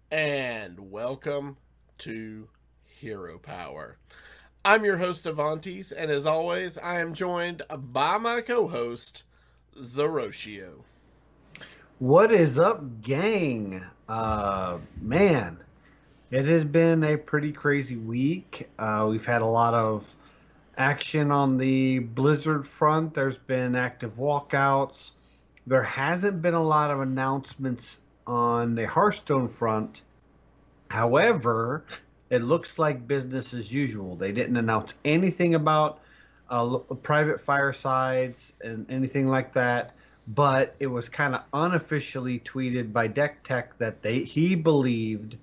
And welcome to Hero Power. I'm your host, Avanties, and as always, I am joined by my co host, Zerotio. What is up, gang? Man, it has been a pretty crazy week. We've had a lot of action on the Blizzard front. There's been active walkouts. There hasn't been a lot of announcements on the Hearthstone front. However, it looks like business as usual. They didn't announce anything about private firesides and anything like that, but it was kind of unofficially tweeted by Deck Tech that he believed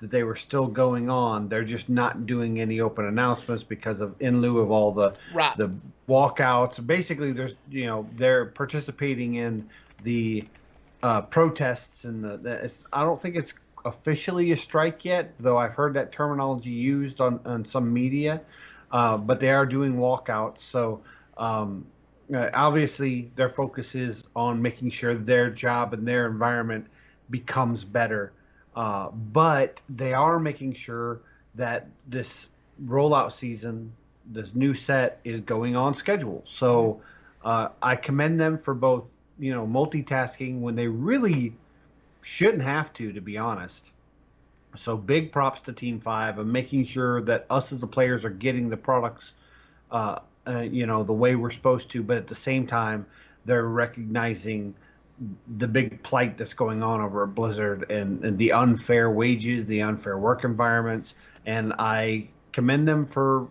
that they were still going on. They're just not doing any open announcements because of in lieu of all Right. the walkouts. Basically, they're participating in the protests and I don't think it's officially a strike yet, though I've heard that terminology used on some media. But they are doing walkouts, so obviously their focus is on making sure their job and their environment becomes better. But they are making sure that this rollout season, this new set, is going on schedule. So I commend them for both, multitasking when they really shouldn't have to be honest. So big props to Team Five and making sure that us as the players are getting the products, the way we're supposed to. But at the same time, they're recognizing the big plight that's going on over at Blizzard and the unfair wages, the unfair work environments. And I commend them for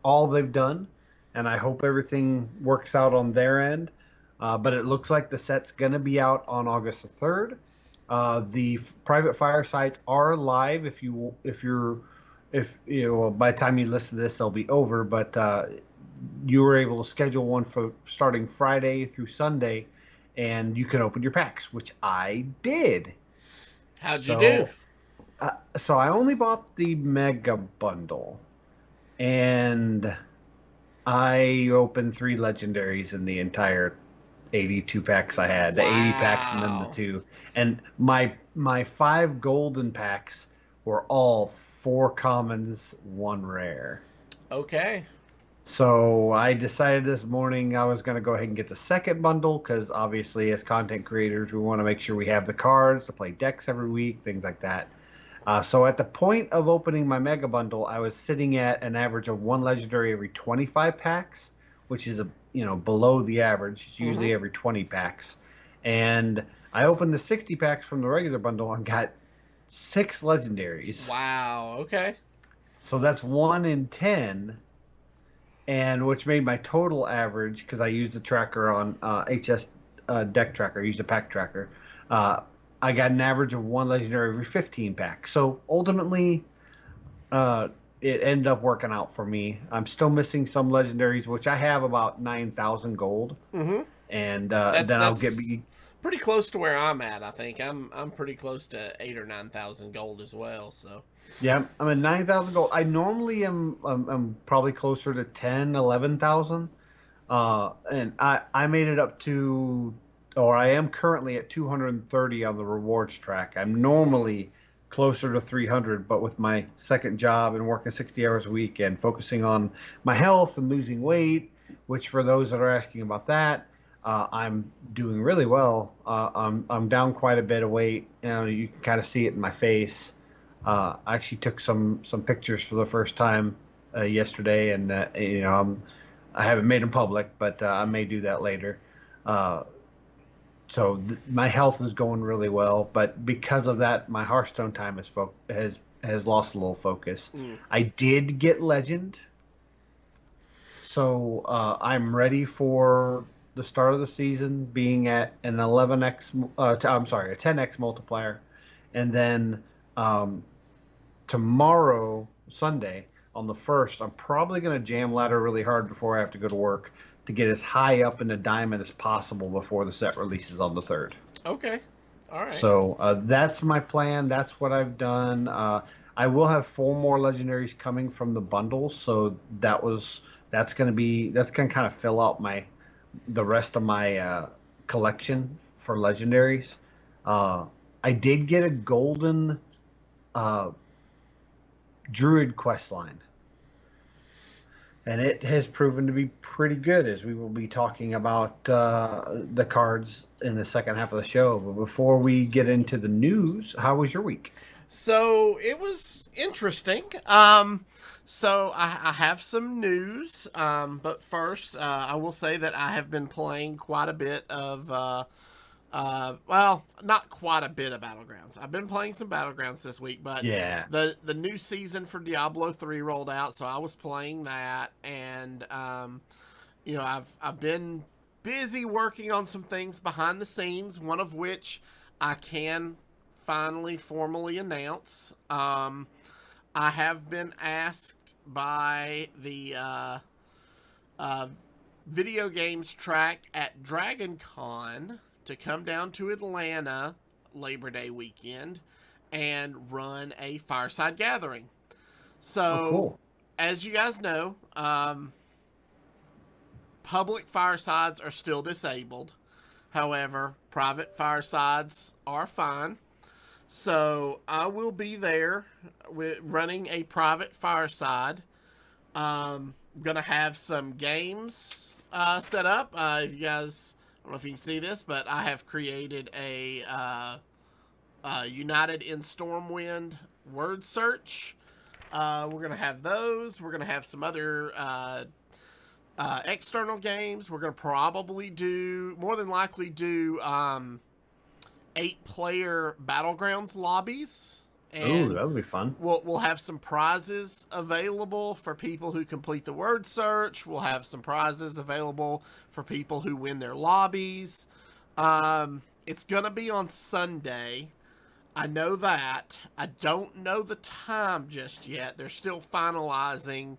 all they've done. And I hope everything works out on their end. But it looks like the set's going to be out on August the 3rd. The private firesides are live. If by the time you listen to this, they'll be over. But you were able to schedule one for starting Friday through Sunday, and you can open your packs, which I did. How'd you do? So, so I only bought the mega bundle, and I opened 3 legendaries in the entire 82 packs I had, the 80 packs and then the Wow. two. And my 5 golden packs were all 4 commons, 1 rare. Okay. So I decided this morning I was going to go ahead and get the second bundle because obviously as content creators we want to make sure we have the cards to play decks every week, things like that. So at the point of opening my mega bundle, I was sitting at an average of 1 legendary every 25 packs, which is below the average. It's Mm-hmm. usually every 20 packs. And I opened the 60 packs from the regular bundle and got 6 legendaries. Wow. Okay. So that's 1 in 10, and which made my total average, because I used a tracker on HS deck tracker, I used a pack tracker. I got an average of 1 legendary every 15 packs. So ultimately, it ended up working out for me. I'm still missing some legendaries, which I have about 9,000 gold, Mm-hmm. and That's then I'll get. that's pretty close to where I'm at. I think I'm pretty close to 8 or 9 thousand gold as well. So. Yeah, I'm at 9,000 gold. I normally am I'm probably closer to 10, 11,000. And I made it up to, or I am currently at 230 on the rewards track. I'm normally closer to 300, but with my second job and working 60 hours a week and focusing on my health and losing weight, which for those that are asking about that, I'm doing really well. I'm down quite a bit of weight. You can kind of see it in my face. I actually took some pictures for the first time yesterday, and I haven't made them public, but I may do that later. Uh, my health is going really well, but because of that, my Hearthstone time has lost a little focus. Mm. I did get Legend, so I'm ready for the start of the season, being at an 11x. I'm sorry, a 10x multiplier, and then tomorrow, Sunday, on the 1st, I'm probably going to jam ladder really hard before I have to go to work to get as high up in the diamond as possible before the set releases on the 3rd. Okay. All right. So that's my plan. That's what I've done. I will have 4 more legendaries coming from the bundles, so that's going to kind of fill out the rest of my collection for legendaries. I did get a golden uh, Druid questline. And it has proven to be pretty good, as we will be talking about the cards in the second half of the show. But before we get into the news, how was your week? So it was interesting. So I have some news. But first, I will say that I have been playing quite a bit of, well, not quite a bit of Battlegrounds. I've been playing some Battlegrounds this week, but Yeah. the new season for Diablo 3 rolled out, so I was playing that, and I've been busy working on some things behind the scenes. One of which I can finally formally announce. I have been asked by the video games track at Dragon Con to come down to Atlanta Labor Day weekend and run a fireside gathering. So, Cool. as you guys know, public firesides are still disabled. However, private firesides are fine. So I will be there running a private fireside. Gonna have some games set up. If you guys, I don't know if you can see this, but I have created a United in Stormwind word search. We're gonna have those. We're gonna have some other external games. We're gonna probably more than likely do 8-player Battlegrounds lobbies. Ooh, that would be fun. We'll have some prizes available for people who complete the word search. We'll have some prizes available for people who win their lobbies. It's going to be on Sunday. I know that. I don't know the time just yet. They're still finalizing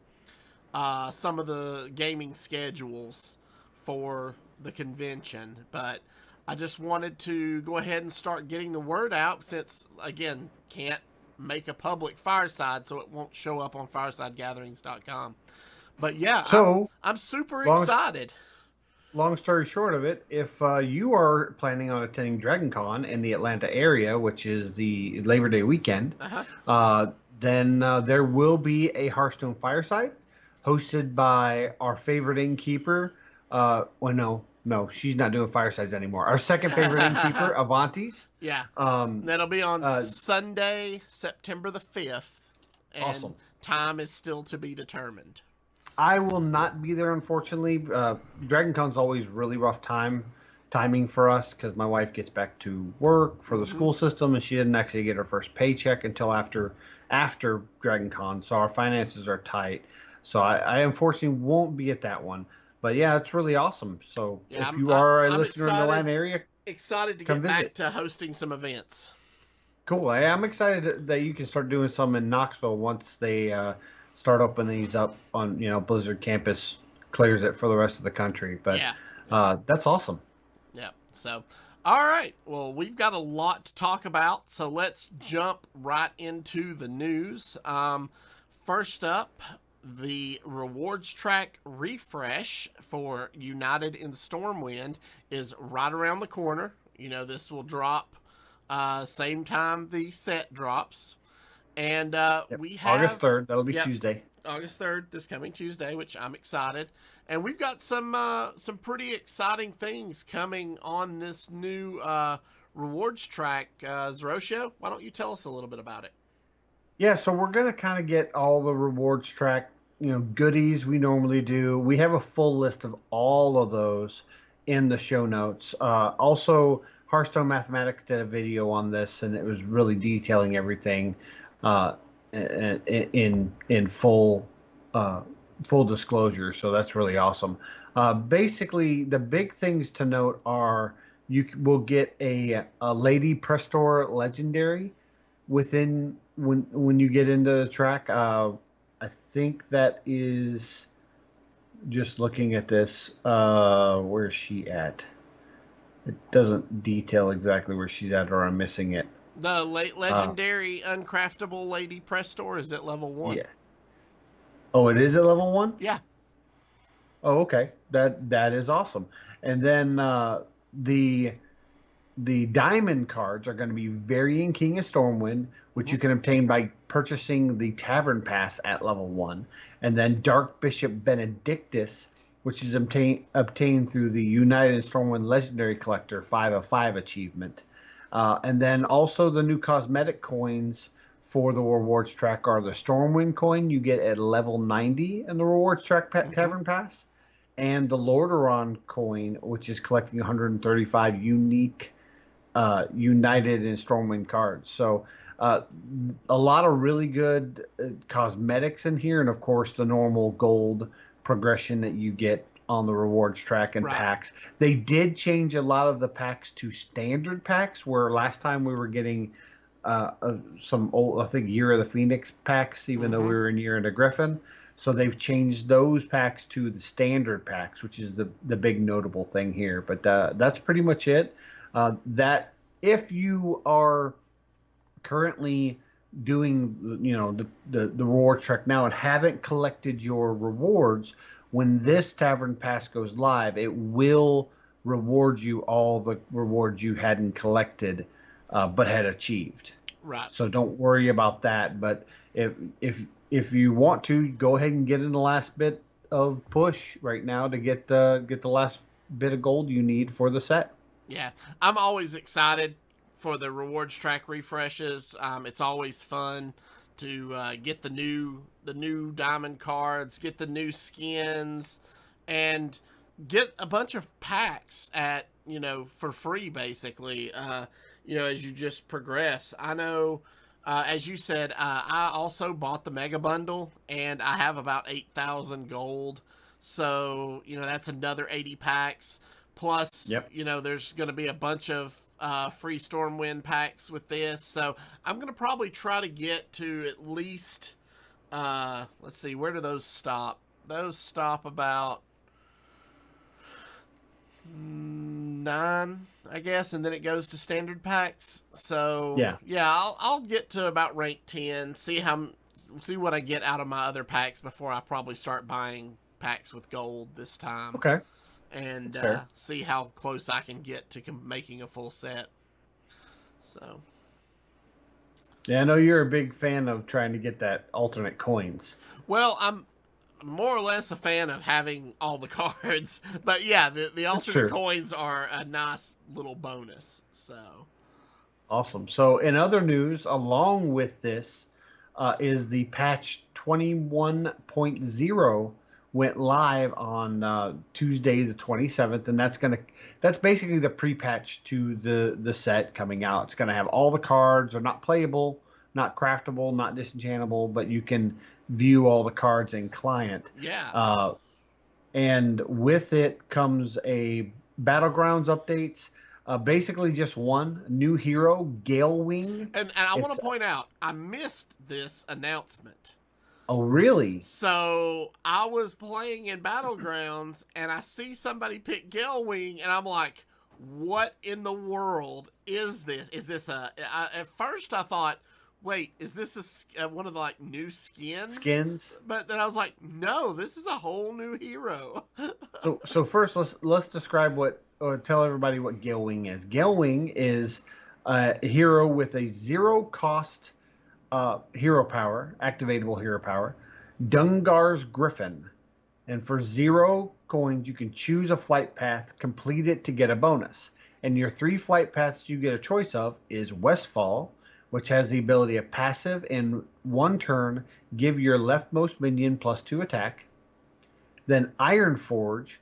some of the gaming schedules for the convention, but I just wanted to go ahead and start getting the word out since, again, can't make a public fireside, so it won't show up on firesidegatherings.com. But yeah, So, I'm super excited. Long story short of it, if you are planning on attending Dragon Con in the Atlanta area, which is the Labor Day weekend, then there will be a Hearthstone fireside hosted by our favorite innkeeper. No, she's not doing firesides anymore. Our second favorite innkeeper, Avanties. Yeah. That'll be on Sunday, September the 5th. And awesome. Time is still to be determined. I will not be there, unfortunately. Dragon Con's always really rough timing for us because my wife gets back to work for the school system, and she didn't actually get her first paycheck until after Dragon Con. So our finances are tight. So I unfortunately won't be at that one. But yeah, it's really awesome. So if you are a listener in the Atlanta area, excited to get back to hosting some events. Cool. I'm excited that you can start doing some in Knoxville once they start opening these up on Blizzard campus clears it for the rest of the country. But that's awesome. Yeah. So, all right. Well, we've got a lot to talk about, so let's jump right into the news. First up, the rewards track refresh for United in Stormwind is right around the corner. This will drop same time the set drops. And we have August 3rd. That'll be Tuesday. August 3rd, this coming Tuesday, which I'm excited. And we've got some pretty exciting things coming on this new rewards track. Zerotio, why don't you tell us a little bit about it? Yeah, so we're going to kind of get all the rewards track, goodies we normally do. We have a full list of all of those in the show notes. Also, Hearthstone Mathematics did a video on this, and it was really detailing everything in full disclosure. So that's really awesome. Basically, the big things to note are you will get a Lady Prestor Legendary within when you get into the track. I think that is, just looking at this, where's she at? It doesn't detail exactly where she's at, or I'm missing it. The legendary uncraftable Lady Prestor is at level 1. Yeah. Oh, it is at level 1? Yeah. Oh, okay. That is awesome. And then the The diamond cards are going to be Varying King of Stormwind, which you can obtain by purchasing the Tavern Pass at level 1, and then Dark Bishop Benedictus, which is obtained through the United Stormwind Legendary Collector 5 of 5 achievement. And then also the new cosmetic coins for the rewards track are the Stormwind coin you get at level 90 in the rewards track Tavern Pass, and the Lordaeron coin, which is collecting 135 unique United and Stormwind cards. So a lot of really good cosmetics in here, and of course the normal gold progression that you get on the rewards track and packs. They did change a lot of the packs to standard packs, where last time we were getting some old, I think, Year of the Phoenix packs, even though we were in Year of the Griffin. So they've changed those packs to the standard packs, which is the big notable thing here. But that's pretty much it. That if you are currently doing, you know, the rewards track now and haven't collected your rewards, when this Tavern Pass goes live, it will reward you all the rewards you hadn't collected but had achieved. Right. So don't worry about that. But if you want to, go ahead and get in the last bit of push right now to get the last bit of gold you need for the set. Yeah, I'm always excited for the rewards track refreshes. It's always fun to get the new diamond cards, get the new skins, and get a bunch of packs at, you know, for free basically. You know, as you just progress. I know, as you said, I also bought the mega bundle, and I have about 8,000 gold. So, you know, that's another 80 packs. Plus, you know, there's going to be a bunch of free Stormwind packs with this. So I'm going to probably try to get to at least, let's see, where do those stop? Those stop about 9, I guess, and then it goes to standard packs. So yeah, I'll get to about rank 10, see what I get out of my other packs before I probably start buying packs with gold this time. Okay. And see how close I can get to making a full set. So. Yeah, I know you're a big fan of trying to get that alternate coins. Well, I'm more or less a fan of having all the cards, but yeah, the alternate coins are a nice little bonus. So. Awesome. So in other news, along with this, is the patch 21.0 went live on Tuesday the 27th, and that's basically the pre-patch to the set coming out. It's gonna have all the cards are not playable, not craftable, not disenchantable, but you can view all the cards in client. Yeah. And with it comes a Battlegrounds updates. Basically just one new hero, Galewing. And I want to point out, I missed this announcement. Oh, really? So I was playing in Battlegrounds, and I see somebody pick Galewing, and I'm like, what in the world is this? Is this at first I thought, wait, is this one of the like new skins? But then I was like, no, this is a whole new hero. So first let's describe tell everybody what Galewing is. Galewing is a hero with a 0 cost hero power, activatable hero power, Dungar's Griffin. And for 0 coins, you can choose a flight path, complete it to get a bonus. And your 3 flight paths you get a choice of is Westfall, which has the ability of passive in 1 turn, give your leftmost minion +2 attack. Then Ironforge,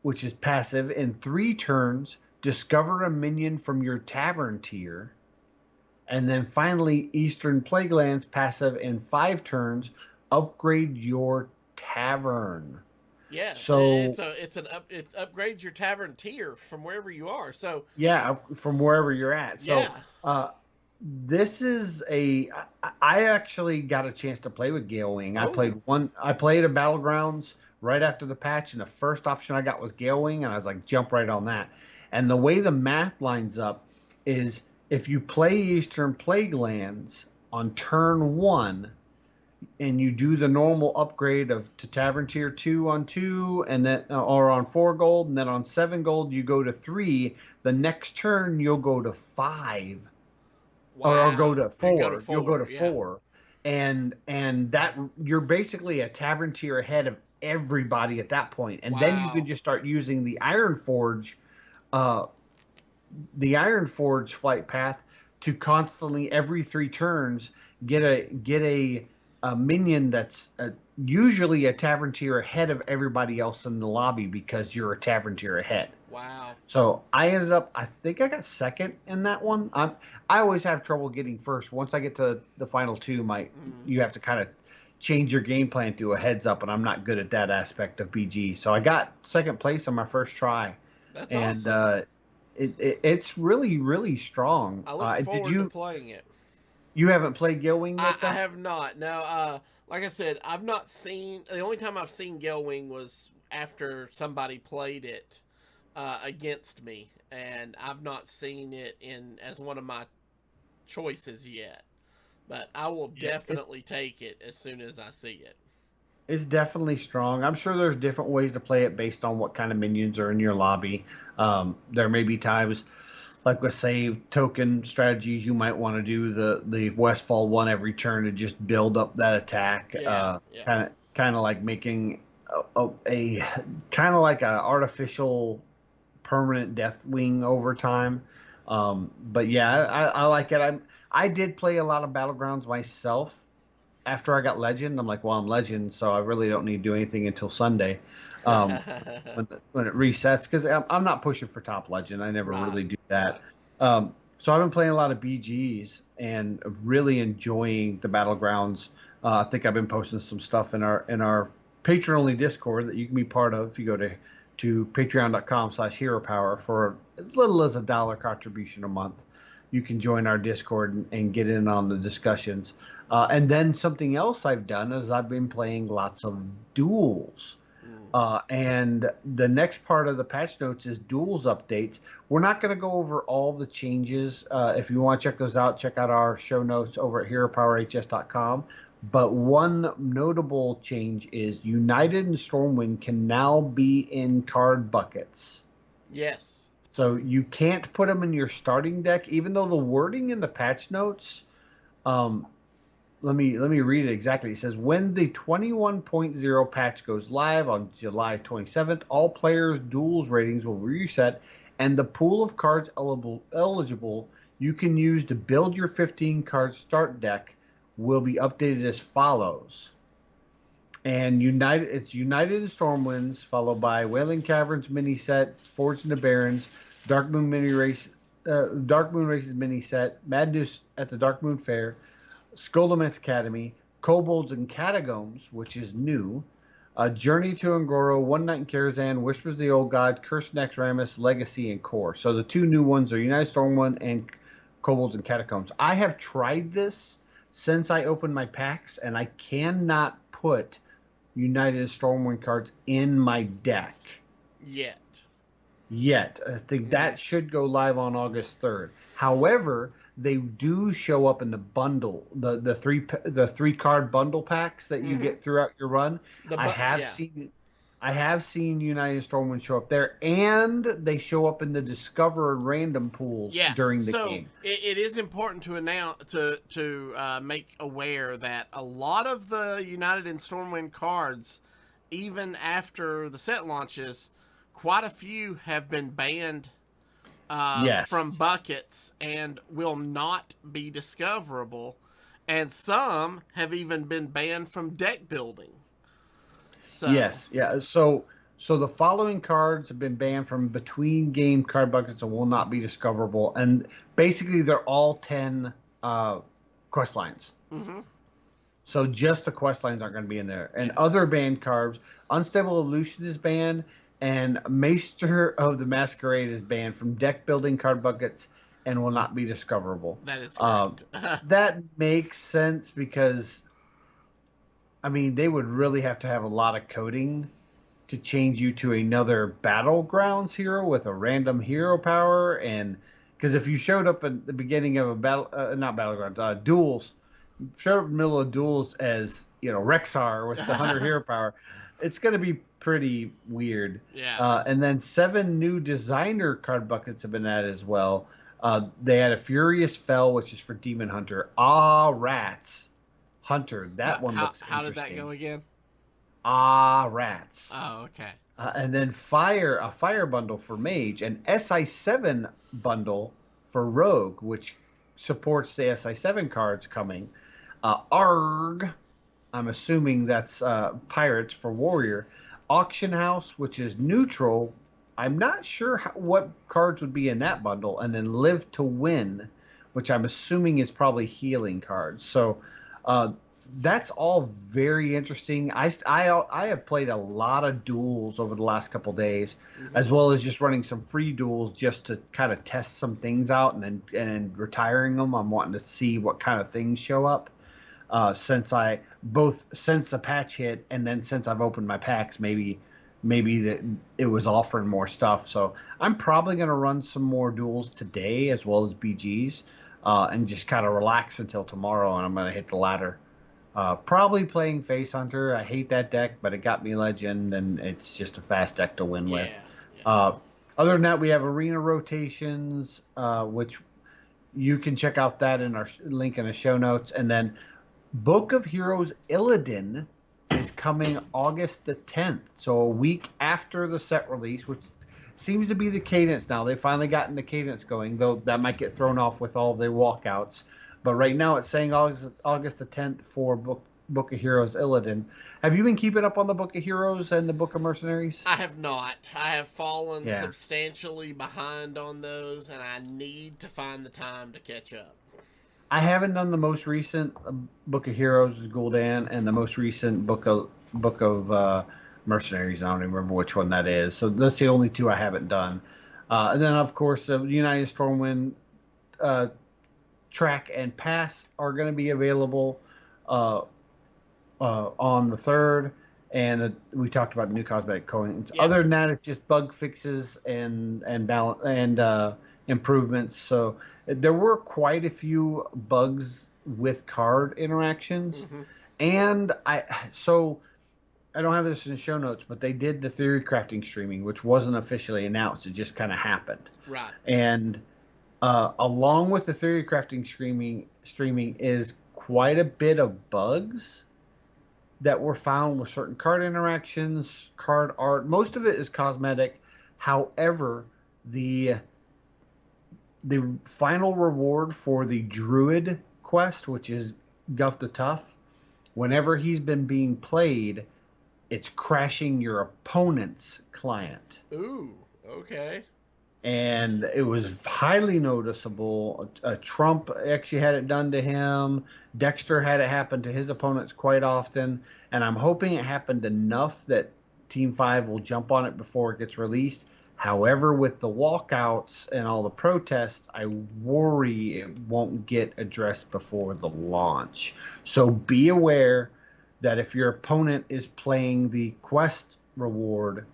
which is passive in 3 turns, discover a minion from your tavern tier. And then finally, Eastern Plaguelands, passive in 5 turns, upgrade your tavern. Yeah, so it upgrades your tavern tier from wherever you are. So yeah, from wherever you're at. So this is I actually got a chance to play with Galewing. I played a Battlegrounds right after the patch, and the first option I got was Galewing, and I was like, jump right on that. And the way the math lines up is if you play Eastern Plaguelands on turn 1 and you do the normal upgrade to Tavern Tier 2 on 2, and then or on 4 gold, and then on 7 gold you go to 3, The next turn you'll go to 5, Wow. or go to 4. You'll go to yeah. 4, and that you're basically a tavern tier ahead of everybody at that point. And then you can just start using the Ironforge flight path to constantly every 3 turns get a minion that's usually a tavern tier ahead of everybody else in the lobby because you're a tavern tier ahead. Wow. So I think I got second in that one. I always have trouble getting first. Once I get to the final 2, you have to kind of change your game plan to a heads up, and I'm not good at that aspect of BG. So I got second place on my first try. That's awesome. It's really, really strong. I look forward to playing it. You haven't played Gilwing yet? I have not. No, like I said, I've not seen... The only time I've seen Gilwing was after somebody played it against me, and I've not seen it as one of my choices yet. But I will definitely take it as soon as I see it. It's definitely strong. I'm sure there's different ways to play it based on what kind of minions are in your lobby. There may be times, like with save token strategies, you might want to do the Westfall 1 every turn to just build up that attack. Kind of like making a kind of like a artificial permanent Deathwing over time. But yeah, I like it. I did play a lot of Battlegrounds myself. After I got Legend, I'm like, well, I'm Legend, so I really don't need to do anything until Sunday when it resets, because I'm not pushing for top Legend. I never really do that. So I've been playing a lot of BGs and really enjoying the Battlegrounds. I think I've been posting some stuff in our patron-only Discord that you can be part of if you go to patreon.com/heropower for as little as $1 contribution a month. You can join our Discord and get in on the discussions. And then something else I've done is I've been playing lots of duels. And the next part of the patch notes is Duels Updates. We're not going to go over all the changes. If you want to check those out, check out our show notes over at heropowerhs.com. But one notable change is United and Stormwind can now be in card buckets. Yes. So you can't put them in your starting deck, even though the wording in the patch notes, let me read it exactly. It says, when the 21.0 patch goes live on July 27th, all players' duels ratings will reset, and the pool of cards eligible you can use to build your 15-card start deck will be updated as follows. And it's United and Stormwinds, followed by Wailing Caverns mini set, Forged into Barrens, Dark Moon Races mini set, Madness at the Dark Moon Fair, Skulldomith's Academy, Kobolds and Catacombs, which is new, Journey to Angoro, One Night in Karazhan, Whispers of the Old God, Curse of Naxxramas, Legacy, and Core. So the 2 new ones are United Stormwind and Kobolds and Catacombs. I have tried this since I opened my packs, and I cannot put United Stormwind cards in my deck yet. I think that should go live on August 3rd. However, they do show up in the bundle, the three card bundle packs that you get throughout your run. I have seen United Stormwind show up there, and they show up in the Discover random pools during the game. It is important to announce to make aware that a lot of the United and Stormwind cards, even after the set launches, quite a few have been banned from buckets and will not be discoverable, and some have even been banned from deck building. So. So the following cards have been banned from between game card buckets and will not be discoverable, and basically they're all 10 quest lines. So just the quest lines aren't going to be in there, and other banned cards, Unstable Illusion is banned, and Maestra of the Masquerade is banned from deck building card buckets and will not be discoverable. That is correct. That makes sense because, I mean, they would really have to have a lot of coding to change you to another Battlegrounds hero with a random hero power. And because if you showed up at the beginning of a Duels, showed up in the middle of Duels as, Rexar with the 100 hero power, it's going to be pretty weird. Yeah. And then 7 new designer card buckets have been added as well. They had a Furious Fell, which is for Demon Hunter. Rats Hunter. That one looks How interesting. did that go again? Rats. Oh, okay. And then a fire bundle for Mage, an Si7 bundle for Rogue, which supports the Si7 cards coming. Arg, I'm assuming that's Pirates for Warrior. Auction House, which is neutral. I'm not sure what cards would be in that bundle. And then Live to Win, which I'm assuming is probably healing cards. So that's all very interesting. I have played a lot of duels over the last couple days, as well as just running some free duels just to kind of test some things out and then retiring them. I'm wanting to see what kind of things show up. Since the patch hit and then since I've opened my packs, maybe that it was offering more stuff. So I'm probably going to run some more duels today as well as BGs and just kind of relax until tomorrow, and I'm going to hit the ladder. Probably playing Face Hunter. I hate that deck, but it got me Legend, and it's just a fast deck to win with. Yeah. Other than that, we have Arena Rotations, which you can check out that in our link in the show notes. And then Book of Heroes Illidan is coming August the 10th, so a week after the set release, which seems to be the cadence now. They finally gotten the cadence going, though that might get thrown off with all the walkouts. But right now it's saying August the 10th for Book of Heroes Illidan. Have you been keeping up on the Book of Heroes and the Book of Mercenaries? I have not. I have fallen substantially behind on those, and I need to find the time to catch up. I haven't done the most recent Book of Heroes, Gul'dan, and the most recent Book of Mercenaries. I don't even remember which one that is. So that's the only two I haven't done. And then, of course, the United Stormwind Track and Pass are going to be available on the 3rd. And we talked about new cosmetic coins. Yep. Other than that, it's just bug fixes and balance and improvements. So there were quite a few bugs with card interactions. And I don't have this in the show notes, but they did the theory crafting streaming, which wasn't officially announced. It just kind of happened. Right. And along with the theory crafting streaming is quite a bit of bugs that were found with certain card interactions, card art. Most of it is cosmetic. However, the final reward for the Druid quest, which is Guff the Tough, whenever he's been being played, it's crashing your opponent's client. Ooh, okay. And it was highly noticeable. Trump actually had it done to him. Dexter had it happen to his opponents quite often. And I'm hoping it happened enough that Team 5 will jump on it before it gets released. However, with the walkouts and all the protests, I worry it won't get addressed before the launch. So be aware that if your opponent is playing the quest reward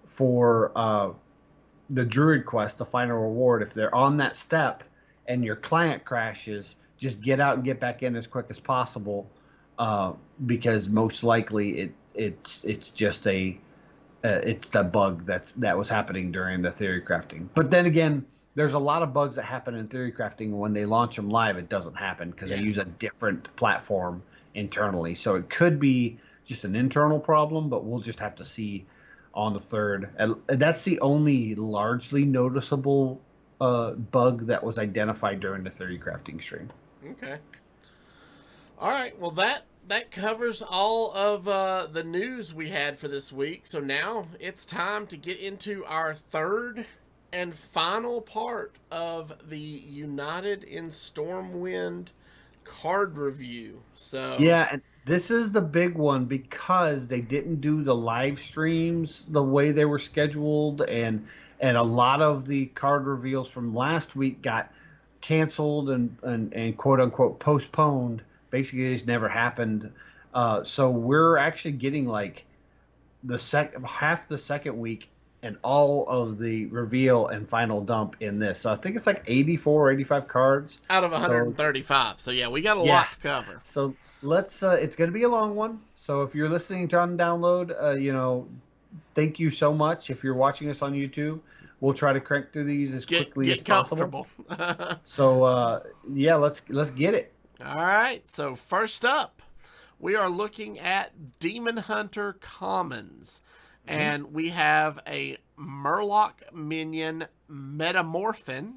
for the Druid quest, the final reward, if they're on that step and your client crashes, just get out and get back in as quick as possible, because most likely it's just it's the bug that was happening during the theory crafting. But then again, there's a lot of bugs that happen in theory crafting. When they launch them live, it doesn't happen because they use a different platform internally. So it could be just an internal problem, but we'll just have to see on the 3rd. And that's the only largely noticeable bug that was identified during the theory crafting stream. Okay. All right. Well, that covers all of the news we had for this week. So now it's time to get into our 3rd and final part of the United in Stormwind card review. So yeah, and this is the big one because they didn't do the live streams the way they were scheduled, and a lot of the card reveals from last week got canceled and quote unquote postponed. Basically, it just never happened. So we're actually getting like half the second week and all of the reveal and final dump in this. So I think it's like 84 or 85 cards. Out of 135. So yeah, we got a lot to cover. So let's, it's going to be a long one. So if you're listening to on download, thank you so much. If you're watching us on YouTube, we'll try to crank through these as quickly as possible. So yeah, let's get it. All right. So first up, we are looking at Demon Hunter Commons, and we have a Murloc minion Metamorphin.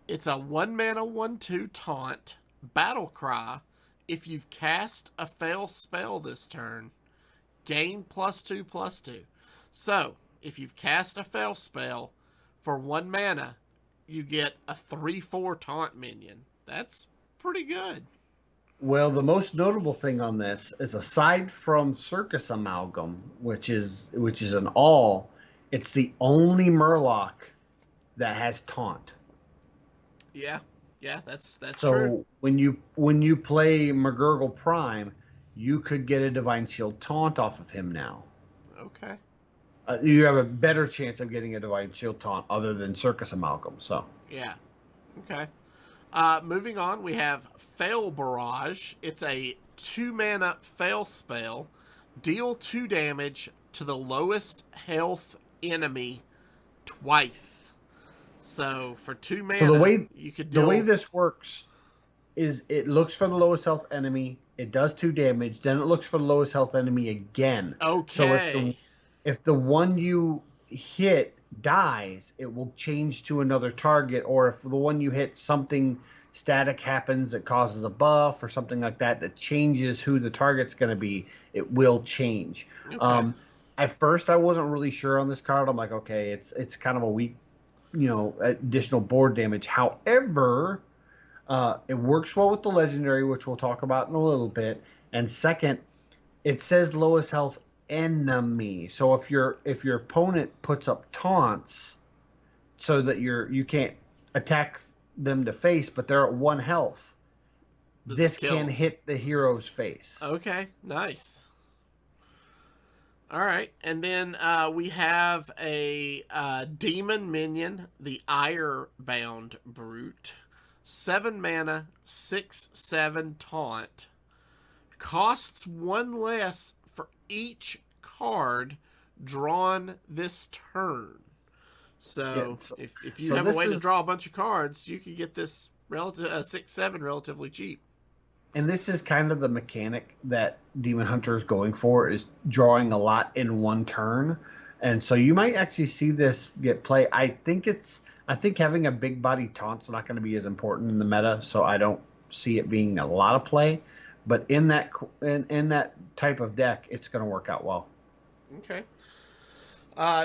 It's a 1-mana 1/2 taunt battle cry. If you've cast a fail spell this turn, gain +2/+2. So, if you've cast a fail spell for 1 mana, you get a 3/4 taunt minion. That's pretty good. Well, the most notable thing on this is, aside from Circus Amalgam, which is an all, it's the only Murloc that has taunt. Yeah, that's true. So when you play McGurgle Prime, you could get a Divine Shield taunt off of him now. Okay. You have a better chance of getting a Divine Shield taunt other than Circus Amalgam. So yeah, okay. Moving on, we have Fail Barrage. It's a 2-mana fail spell. Deal 2 damage to the lowest health enemy twice. So for 2 mana, so you could deal... The way this works is it looks for the lowest health enemy, it does 2 damage, then it looks for the lowest health enemy again. Okay. So if the one you hit dies, it will change to another target, or if the one you hit, something static happens that causes a buff or something like that changes who the target's going to be, it will change. Okay. At first I wasn't really sure on this card. I'm like, okay, it's kind of a weak, additional board damage. However, it works well with the legendary, which we'll talk about in a little bit. And second, it says lowest health enemy. So if your opponent puts up taunts so that you can't attack them to face, but they're at 1 health, this can hit the hero's face. Okay, nice. All right, and then we have a demon minion, the Irebound Brute. 7 mana, 6/7 taunt. Costs 1 less for each card drawn this turn. So, if you have a way to draw a bunch of cards, you could get this 6/7 relatively cheap. And this is kind of the mechanic that Demon Hunter is going for, is drawing a lot in 1 turn. And so you might actually see this get play. I think having a big body taunt's not going to be as important in the meta, so I don't see it being a lot of play. But in that type of deck, it's going to work out well. Okay.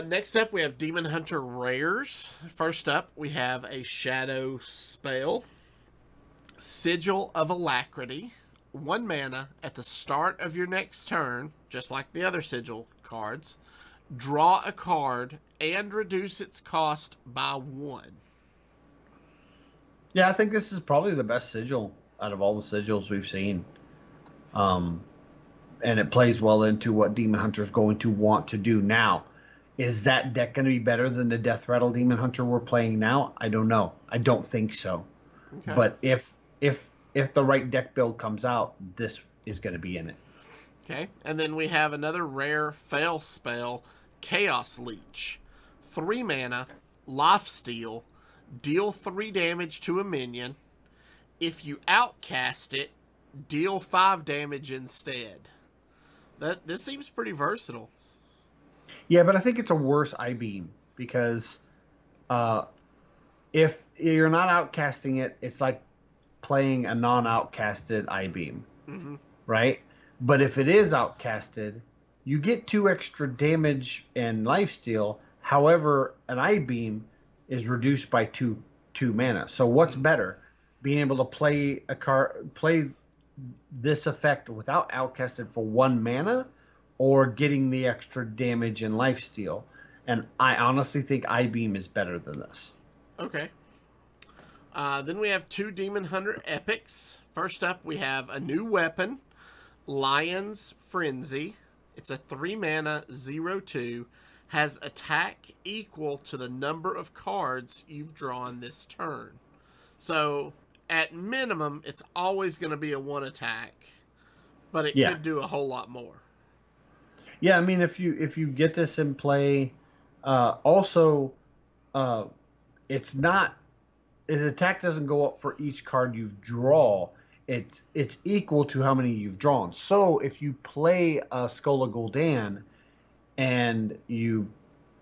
Next up, we have Demon Hunter Rares. First up, we have a Shadow spell. Sigil of Alacrity. 1 mana at the start of your next turn, just like the other Sigil cards. Draw a card and reduce its cost by 1. Yeah, I think this is probably the best Sigil out of all the Sigils we've seen. And it plays well into what Demon Hunter's going to want to do now. Is that deck going to be better than the Death Rattle Demon Hunter we're playing now? I don't know. I don't think so. Okay. But if the right deck build comes out, this is going to be in it. Okay, and then we have another rare fail spell, Chaos Leech. 3 mana, lifesteal, deal 3 damage to a minion. If you outcast it, deal 5 damage instead. This seems pretty versatile. Yeah, but I think it's a worse I-Beam, because if you're not outcasting it, it's like playing a non-outcasted I-Beam, right? But if it is outcasted, you get 2 extra damage and lifesteal. However, an I-Beam is reduced by 2 mana. So what's better? Being able to play this effect without outcasted for 1 mana, or getting the extra damage and lifesteal? And I honestly think I-Beam is better than this. Okay. Then we have 2 Demon Hunter epics. First up, we have a new weapon, Lion's Frenzy. It's a 3 mana 0/2. Has attack equal to the number of cards you've drawn this turn. So, at minimum, it's always going to be a 1 attack. but it could do a whole lot more. Yeah, I mean, if you get this in play, also, it's not, his attack doesn't go up for each card you draw. It's equal to how many you've drawn. So if you play a Skull of Gul'dan and you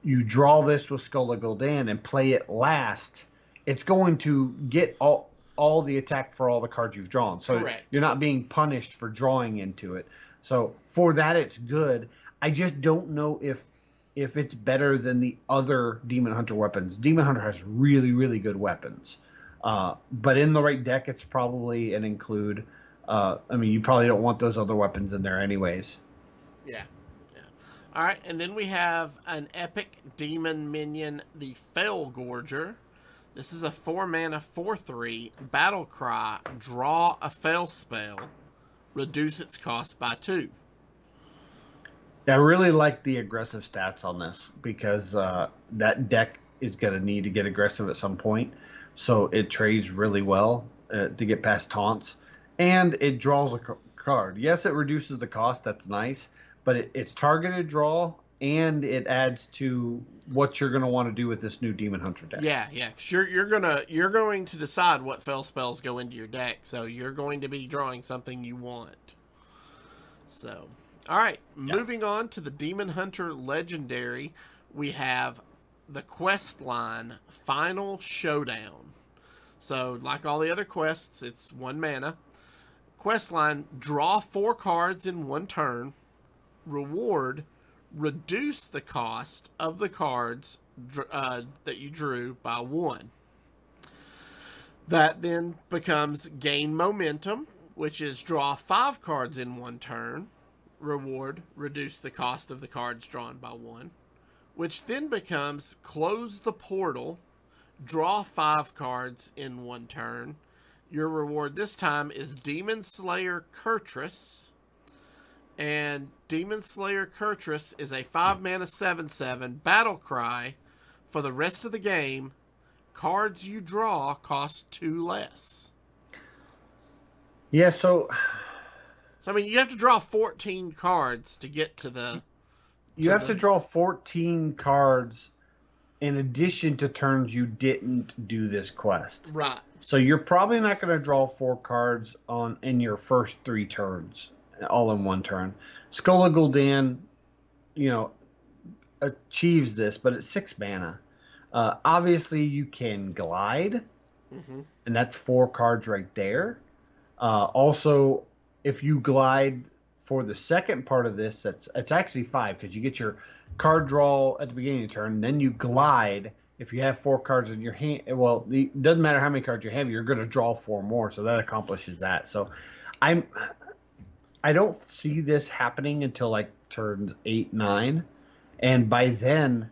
draw this with Skull of Gul'dan and play it last, it's going to get all the attack for all the cards you've drawn. So Correct. You're not being punished for drawing into it. So for that, it's good. I just don't know if it's better than the other Demon Hunter weapons. Demon Hunter has really, really good weapons. But in the right deck, it's probably an include. I mean, you probably don't want those other weapons in there anyways. Yeah. All right, and then we have an epic demon minion, the Fell Gorger. This is a 4-mana 4/3 battle cry. Draw a Fell spell, reduce its cost by 2. I really like the aggressive stats on this because that deck is going to need to get aggressive at some point. So it trades really well to get past taunts. And it draws a card. Yes, it reduces the cost. That's nice. But it's targeted draw, and it adds to what you're going to want to do with this new Demon Hunter deck. Yeah. Cause you're going to decide what fell spells go into your deck. So you're going to be drawing something you want. So... All right, moving on to the Demon Hunter Legendary, we have the quest line, Final Showdown. So, like all the other quests, it's 1 mana. Quest line, draw 4 cards in 1 turn. Reward, reduce the cost of the cards that you drew by 1. That then becomes Gain Momentum, which is draw 5 cards in 1 turn. Reward, reduce the cost of the cards drawn by 1, which then becomes Close the Portal, draw 5 cards in 1 turn. Your reward this time is Demon Slayer Kurtrus, and Demon Slayer Kurtrus is a 5-mana 7/7 battle cry. For the rest of the game, cards you draw cost 2 less. Yeah, So, I mean, you have to draw 14 cards to get to the... You have to draw 14 cards in addition to turns you didn't do this quest. Right. So you're probably not going to draw 4 cards in your first 3 turns, all in 1 turn. Skull of Gul'dan, achieves this, but it's 6 mana. Obviously, you can glide, and that's 4 cards right there. Also... If you glide for the second part of this, it's actually 5 because you get your card draw at the beginning of the turn, then you glide. If you have 4 cards in your hand, well, it doesn't matter how many cards you have, you're going to draw 4 more, so that accomplishes that. So, I don't see this happening until like turns 8, 9, and by then,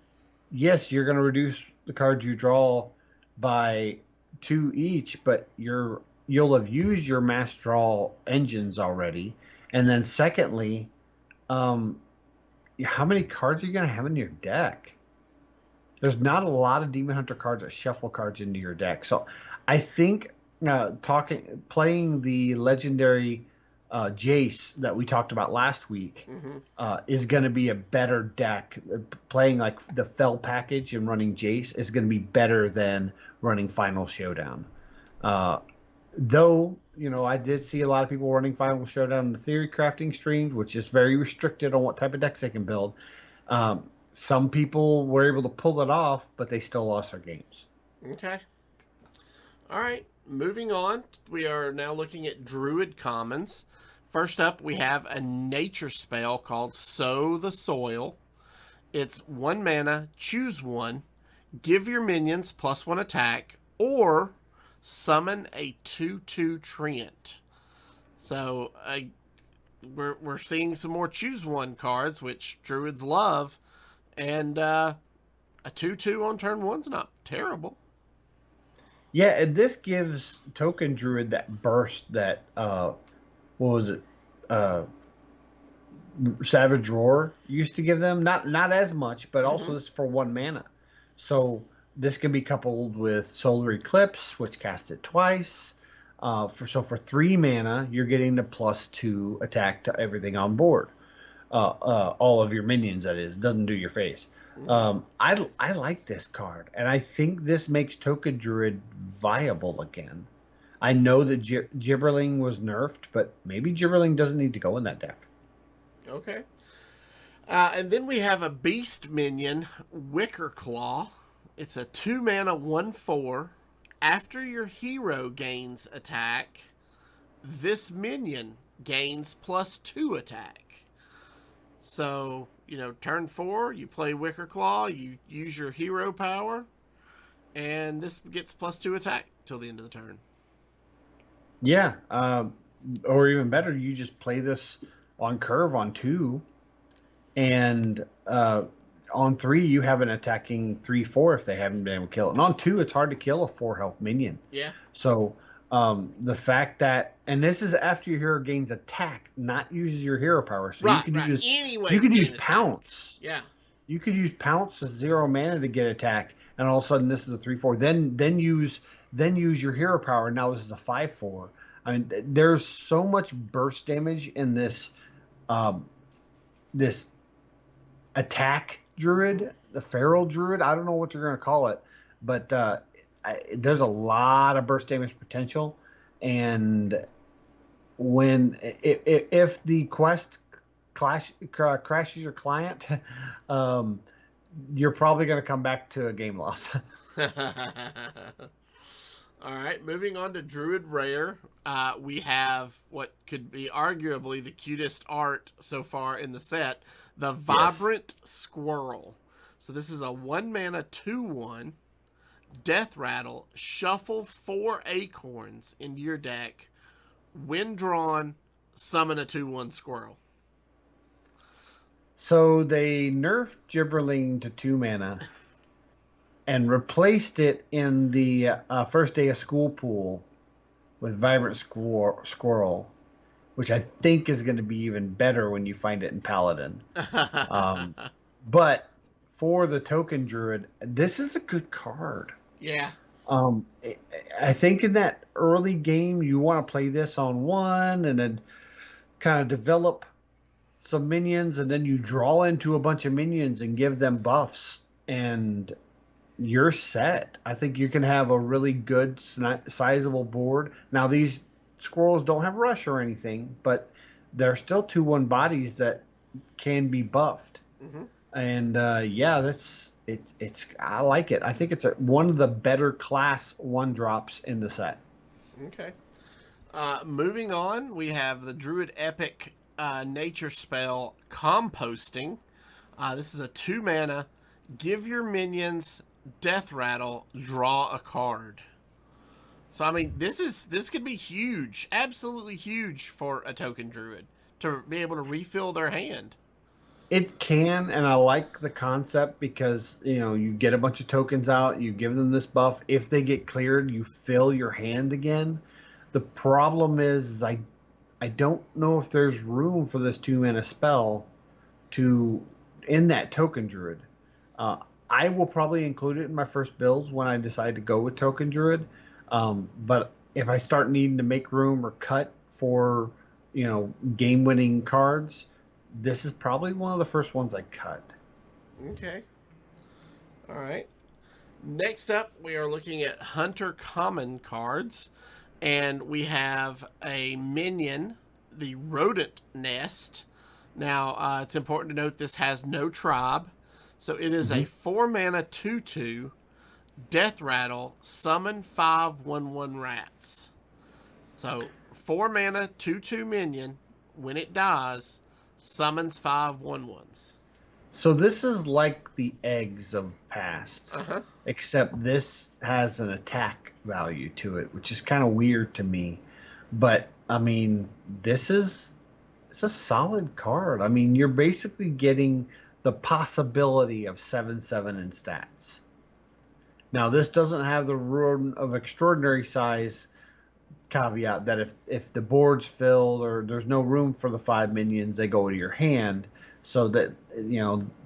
yes, you're going to reduce the cards you draw by 2 each, but you'll have used your mass draw engines already. And then secondly, how many cards are you going to have in your deck? There's not a lot of Demon Hunter cards that shuffle cards into your deck. So I think playing the legendary Jace that we talked about last week is going to be a better deck. Playing like the Fell package and running Jace is going to be better than running Final Showdown. Though, I did see a lot of people running Final Showdown in the theory crafting streams, which is very restricted on what type of decks they can build. Some people were able to pull it off, but they still lost their games. Okay. All right. Moving on, we are now looking at Druid Commons. First up, we have a nature spell called Sow the Soil. It's 1 mana, choose 1, give your minions +1 attack, or summon a 2/2 Treant. So we're seeing some more choose 1 cards, which Druids love, and a 2/2 on turn 1's not terrible. Yeah, and this gives Token Druid that burst that Savage Roar used to give them. Not as much, but also this is for 1 mana. So this can be coupled with Solar Eclipse, which casts it twice. For 3 mana, you're getting the +2 attack to everything on board. All of your minions, that is. Doesn't do your face. I like this card, and I think this makes Token Druid viable again. I know that Gibberling was nerfed, but maybe Gibberling doesn't need to go in that deck. Okay. And then we have a beast minion, Wicker Claw. It's a 2-mana 1/4. After your hero gains attack, this minion gains +2 attack. So, turn 4, you play Wicker Claw, you use your hero power, and this gets +2 attack till the end of the turn. Yeah, or even better, you just play this on curve on 2, and on 3 you have an attacking 3/4 if they haven't been able to kill it. And on 2, it's hard to kill a 4 health minion. Yeah. So the fact that, and this is after your hero gains attack, not uses your hero power. So you can use anyway, you could use pounce. Yeah. You could use pounce with 0 mana to get attack, and all of a sudden this is a 3/4. Then use your hero power. Now this is a 5/4. I mean, there's so much burst damage in this this attack druid, the feral druid. I don't know what they're going to call it, but there's a lot of burst damage potential. And if the quest crashes your client, you're probably going to come back to a game loss. All right, moving on to Druid Rare. We have what could be arguably the cutest art so far in the set, the Vibrant Squirrel. So this is a 1-mana 2/1, Death Rattle, shuffle 4 acorns into your deck. When drawn, summon a 2/1 squirrel. So they nerfed Gibberling to 2 mana and replaced it in the first day of school pool with Vibrant Squirrel, which I think is going to be even better when you find it in Paladin. But for the Token Druid, this is a good card. Yeah. I think in that early game, you want to play this on 1 and then kind of develop some minions, and then you draw into a bunch of minions and give them buffs, and you're set. I think you can have a really good, sizable board. Now, these squirrels don't have rush or anything, but they're still 2/1 bodies that can be buffed. Mm-hmm. And it's I like it. I think it's one of the better class 1-drops in the set. Okay. Moving on, we have the Druid Epic nature spell Composting. This is a 2-mana. Give your minions Death Rattle, draw a card. So I mean, this could be huge, absolutely huge for a Token Druid to be able to refill their hand. It can, and I like the concept because you get a bunch of tokens out, you give them this buff. If they get cleared, you fill your hand again. The problem is I don't know if there's room for this 2-mana spell in that Token Druid. I will probably include it in my first builds when I decide to go with Token Druid. But if I start needing to make room or cut for, game-winning cards, this is probably one of the first ones I cut. Okay. All right. Next up, we are looking at Hunter Common cards. And we have a minion, the Rodent Nest. Now, it's important to note this has no tribe. So it is a 4-mana 2/2, Death Rattle, summon 5 1/1 rats. So 4-mana 2/2 minion, when it dies, summons 5 1/1s. So this is like the eggs of past, except this has an attack value to it, which is kind of weird to me. But I mean, it's a solid card. I mean, you're basically getting the possibility of 7/7 in stats. Now, this doesn't have the Rune of Extraordinary Size caveat that if the board's filled or there's no room for the 5 minions, they go to your hand. So that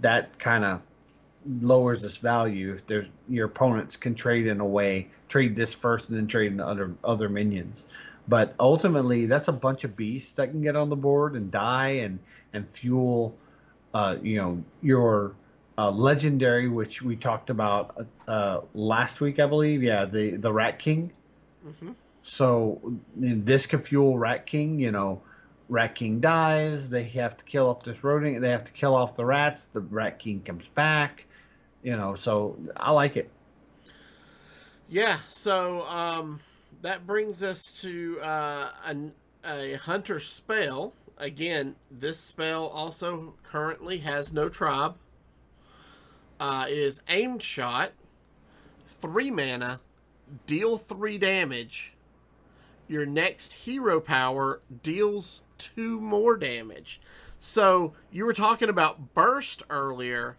that kind of lowers its value if there's your opponents can trade this first and then trade in other minions. But ultimately, that's a bunch of beasts that can get on the board and die and fuel, your legendary, which we talked about last week, I believe. Yeah, the Rat King. Mm-hmm. So this could fuel Rat King. Rat King dies. They have to kill off this rodent. They have to kill off the rats. The Rat King comes back. So I like it. Yeah. So that brings us to a hunter spell. Again, this spell also currently has no tribe. It is aimed shot, 3 mana, deal 3 damage. Your next hero power deals 2 more damage. So you were talking about burst earlier.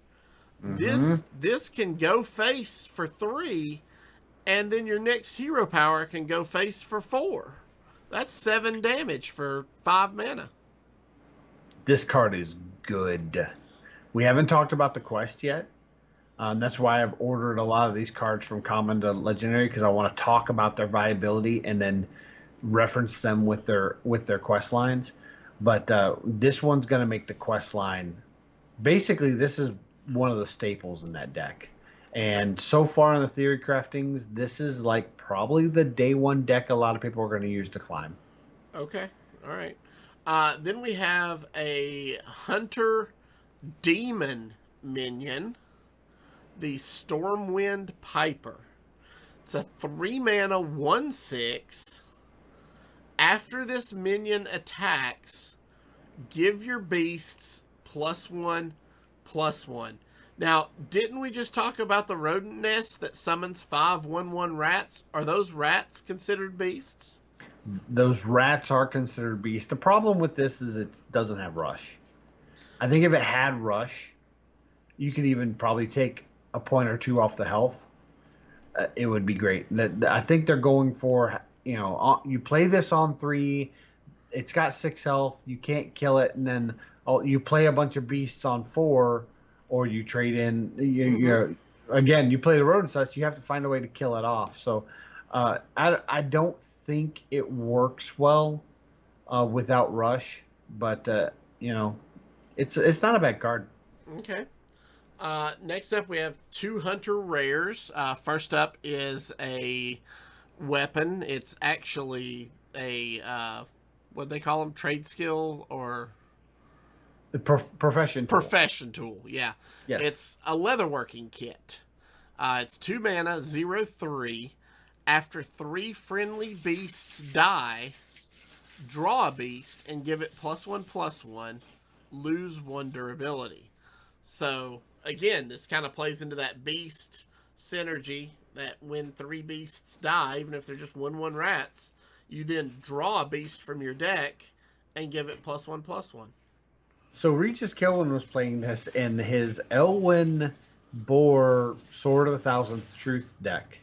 Mm-hmm. This can go face for 3, and then your next hero power can go face for 4. That's 7 damage for 5 mana. This card is good. We haven't talked about the quest yet. That's why I've ordered a lot of these cards from common to legendary, because I want to talk about their viability and then reference them with their quest lines. But this one's going to make the quest line. Basically, this is one of the staples in that deck. And so far in the theory craftings, this is like probably the day one deck a lot of people are going to use to climb. Okay. All right. Then we have a hunter demon minion, the Stormwind Piper. It's a 3 mana 1/6. After this minion attacks, give your beasts +1/+1. Now, didn't we just talk about the rodent nest that summons 5 1/1 rats? Are those rats considered beasts? Those rats are considered beasts. The problem with this is it doesn't have rush. I think if it had rush, you could even probably take a point or 2 off the health. It would be great. I think they're going for, you play this on 3, it's got 6 health, you can't kill it, and then you play a bunch of beasts on 4, or you trade in, again, you play the rodent sets, you have to find a way to kill it off. So I don't think it works well without rush, but it's not a bad card. Okay. Next up, we have 2 hunter rares. First up is a weapon. It's actually a what they call them, trade skill or profession tool. Profession tool. Yeah. Yes. It's a leatherworking kit. It's 2 mana, 0/3. After 3 friendly beasts die, draw a beast and give it +1/+1. Lose 1 durability. So again, this kind of plays into that beast synergy that when 3 beasts die, even if they're just 1/1 rats, you then draw a beast from your deck and give it +1/+1. So Regis Kilwin was playing this in his Elwyn Boar Sword of a Thousand Truths deck.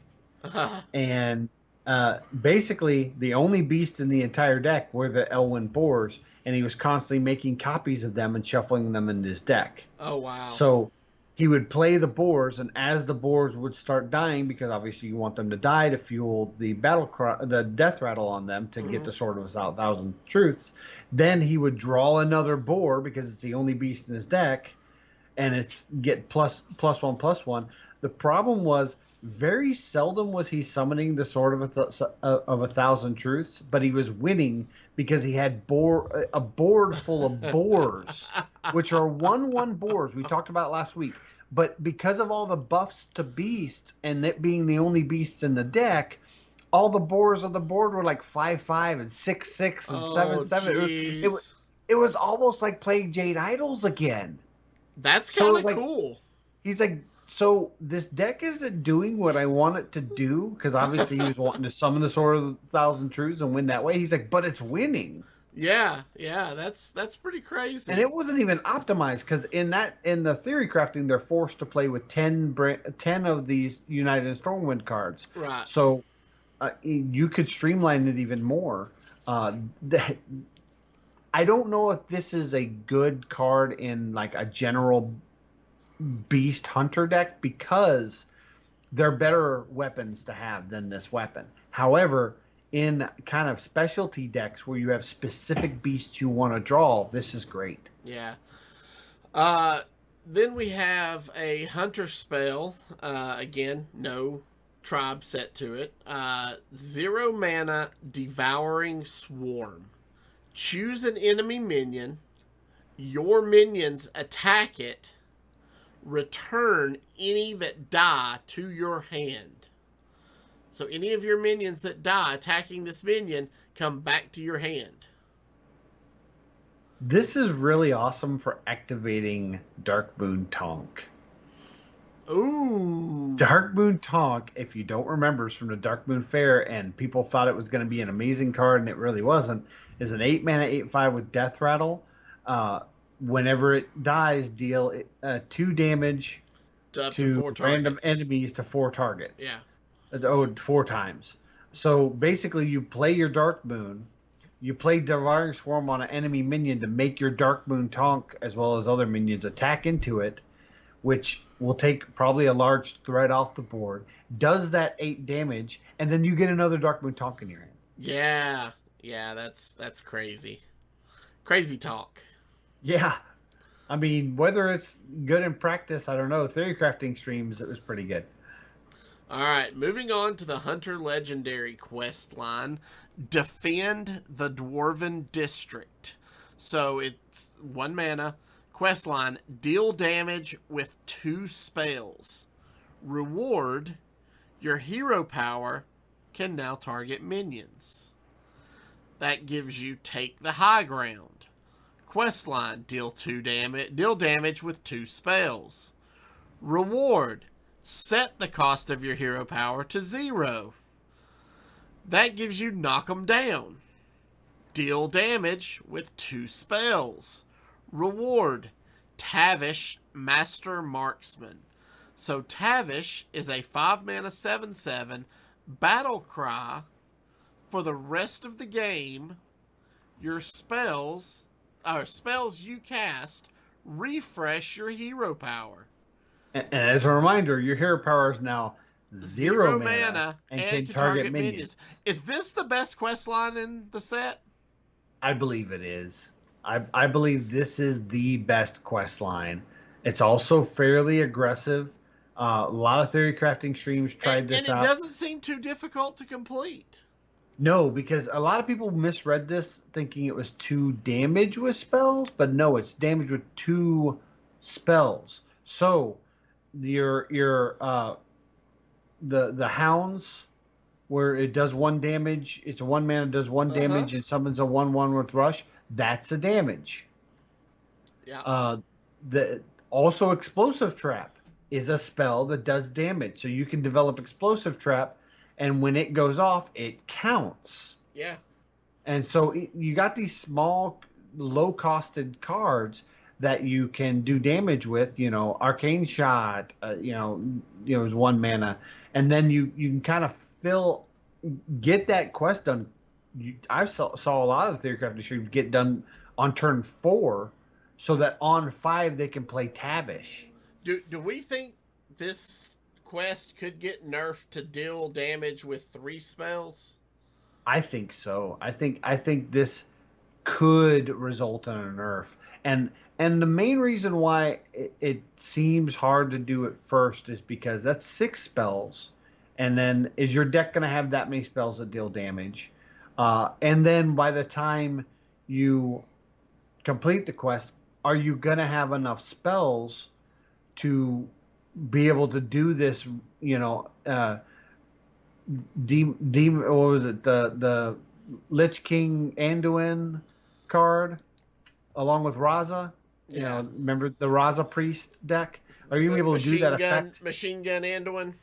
And basically the only beast in the entire deck were the Elwyn Boars, and he was constantly making copies of them and shuffling them in his deck. Oh, wow. So he would play the boars, and as the boars would start dying, because obviously you want them to die to fuel the the death rattle on them to get the Sword of a Thousand Truths, then he would draw another boar because it's the only beast in his deck, and it's get +1/+1. The problem was very seldom was he summoning the Sword of a Thousand Truths, but he was winning because he had a board full of boars, which are 1/1 boars. We talked about it last week. But because of all the buffs to beasts and it being the only beasts in the deck, all the boars on the board were like 5/5 and 6/6 and 7/7. It was almost like playing Jade Idols again. That's kind of cool. He's like, so this deck isn't doing what I want it to do, because obviously he was wanting to summon the Sword of a Thousand Truths and win that way. He's like, but it's winning. Yeah, that's pretty crazy. And it wasn't even optimized, because in the theory crafting, they're forced to play with 10 of these United and Stormwind cards. Right. So you could streamline it even more. I don't know if this is a good card in like a general beast hunter deck because they're better weapons to have than this weapon. However, in kind of specialty decks where you have specific beasts you want to draw, this is great. Yeah. Then we have a hunter spell. Again, no tribe set to it. 0 mana Devouring Swarm. Choose an enemy minion. Your minions attack it. Return any that die to your hand. So any of your minions that die attacking this minion come back to your hand. This is really awesome for activating Darkmoon Tonk. Ooh. Darkmoon Tonk, if you don't remember, is from the Darkmoon Fair, and people thought it was going to be an amazing card, and it really wasn't, is an 8 mana 8/5 with Death Rattle. Whenever it dies, deal 2 damage to random enemies to 4 targets. Yeah. 4 times. So basically, you play your Darkmoon, you play Devouring Swarm on an enemy minion to make your Darkmoon Tonk, as well as other minions, attack into it, which will take probably a large threat off the board, does that 8 damage, and then you get another Darkmoon Tonk in your hand. Yeah, that's crazy. Crazy talk. Yeah. I mean, whether it's good in practice, I don't know. Theory crafting streams, it was pretty good. All right, moving on to the Hunter Legendary quest line, Defend the Dwarven District. So it's 1 mana, quest line, deal damage with 2 spells. Reward, your hero power can now target minions. That gives you Take the High Ground. Quest line, deal damage with 2 spells. Reward, set the cost of your hero power to 0. That gives you Knock 'em Down. Deal damage with 2 spells. Reward, Tavish, Master Marksman. So Tavish is a 5 mana 7/7 battle cry. For the rest of the game, your spells you cast refresh your hero power. And as a reminder, your hero power is now 0 mana and can target minions. Is this the best quest line in the set? I believe it is. I believe this is the best quest line. It's also fairly aggressive. A lot of theory crafting streams tried this out. And it doesn't seem too difficult to complete. No, because a lot of people misread this thinking it was 2 damage with spells, but no, it's damage with 2 spells. So your the hounds, where it does 1 damage, it's a 1 mana, does 1 damage, and summons a 1/1 with rush. That's a damage. Yeah. Also Explosive Trap is a spell that does damage, so you can develop Explosive Trap, and when it goes off, it counts. Yeah. And so you got these small, low-costed cards that you can do damage with. Arcane Shot, is 1 mana, and then you can kind of get that quest done. I saw a lot of the theory crafting streams get done on turn 4, so that on 5 they can play Tavish. Do we think this quest could get nerfed to deal damage with 3 spells? I think so. I think this could result in a nerf. And the main reason why it seems hard to do it first is because that's 6 spells. And then is your deck going to have that many spells that deal damage? And then by the time you complete the quest, are you going to have enough spells to be able to do this, what was it? The Lich King Anduin card along with Raza? Yeah. Remember the Raza Priest deck? Are you going to be able to do that effect? Machine Gun Anduin?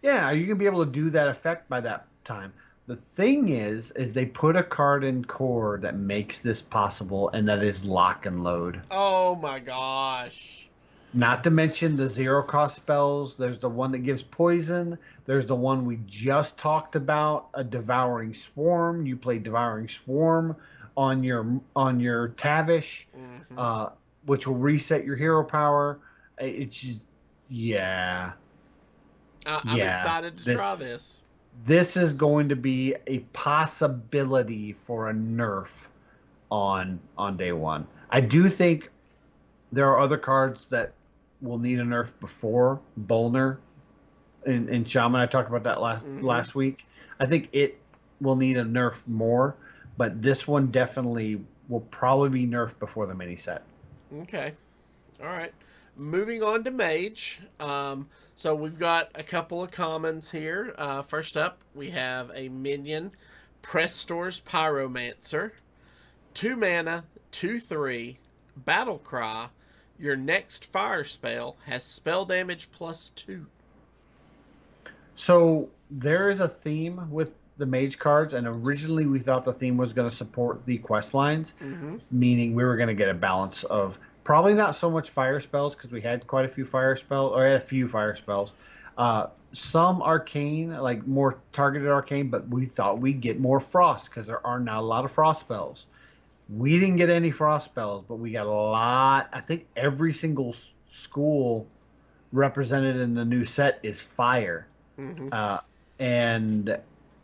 Yeah, are you going to be able to do that effect by that time? The thing is they put a card in core that makes this possible, and that is Lock and Load. Oh my gosh. Not to mention the 0-cost spells. There's the one that gives poison. There's the one we just talked about, a Devouring Swarm. You play Devouring Swarm on your Tavish, which will reset your hero power. It's just, yeah. I'm excited to try this. This is going to be a possibility for a nerf on day one. I do think there are other cards that will need a nerf before Bolner in Shaman. I talked about that last week. I think it will need a nerf more, but this one definitely will probably be nerfed before the mini set. Okay. All right. Moving on to Mage. So we've got a couple of commons here. First up, we have a Minion, Prestor's Pyromancer. 2 mana, 2/3, Battle Cry. Your next fire spell has spell damage +2. So there is a theme with the Mage cards, and originally we thought the theme was going to support the quest lines, meaning we were going to get a balance of probably not so much fire spells because we had quite a few fire spells, or a few fire spells. Some arcane, like more targeted arcane, but we thought we'd get more frost because there are not a lot of frost spells. We didn't get any frost spells, but we got a lot. I think every single school represented in the new set is fire. And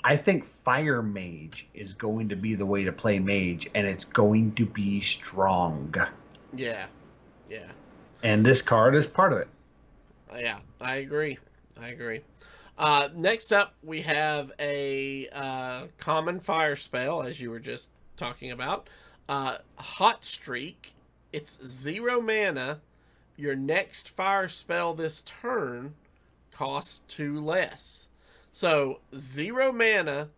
I think Fire Mage is going to be the way to play Mage, and it's going to be strong. Yeah. And this card is part of it. Yeah, I agree. Next up, we have a common fire spell, as you were just talking about. Hot Streak. It's 0 mana. Your next fire spell this turn costs 2 less. So 0 mana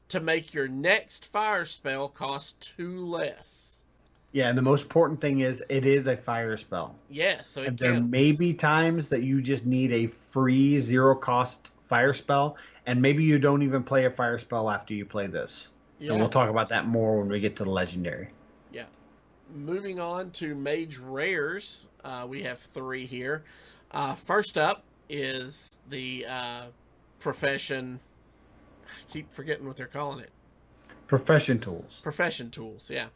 to make your next fire spell cost 2 less. Yeah, and the most important thing is it is a fire spell. Yeah, so it there may be times that you just need a free 0-cost fire spell, and maybe you don't even play a fire spell after you play this. Yeah. And we'll talk about that more when we get to the legendary. Yeah. Moving on to Mage Rares, we have 3 here. First up is the Profession. I keep forgetting what they're calling it. Profession Tools. Profession Tools, yeah.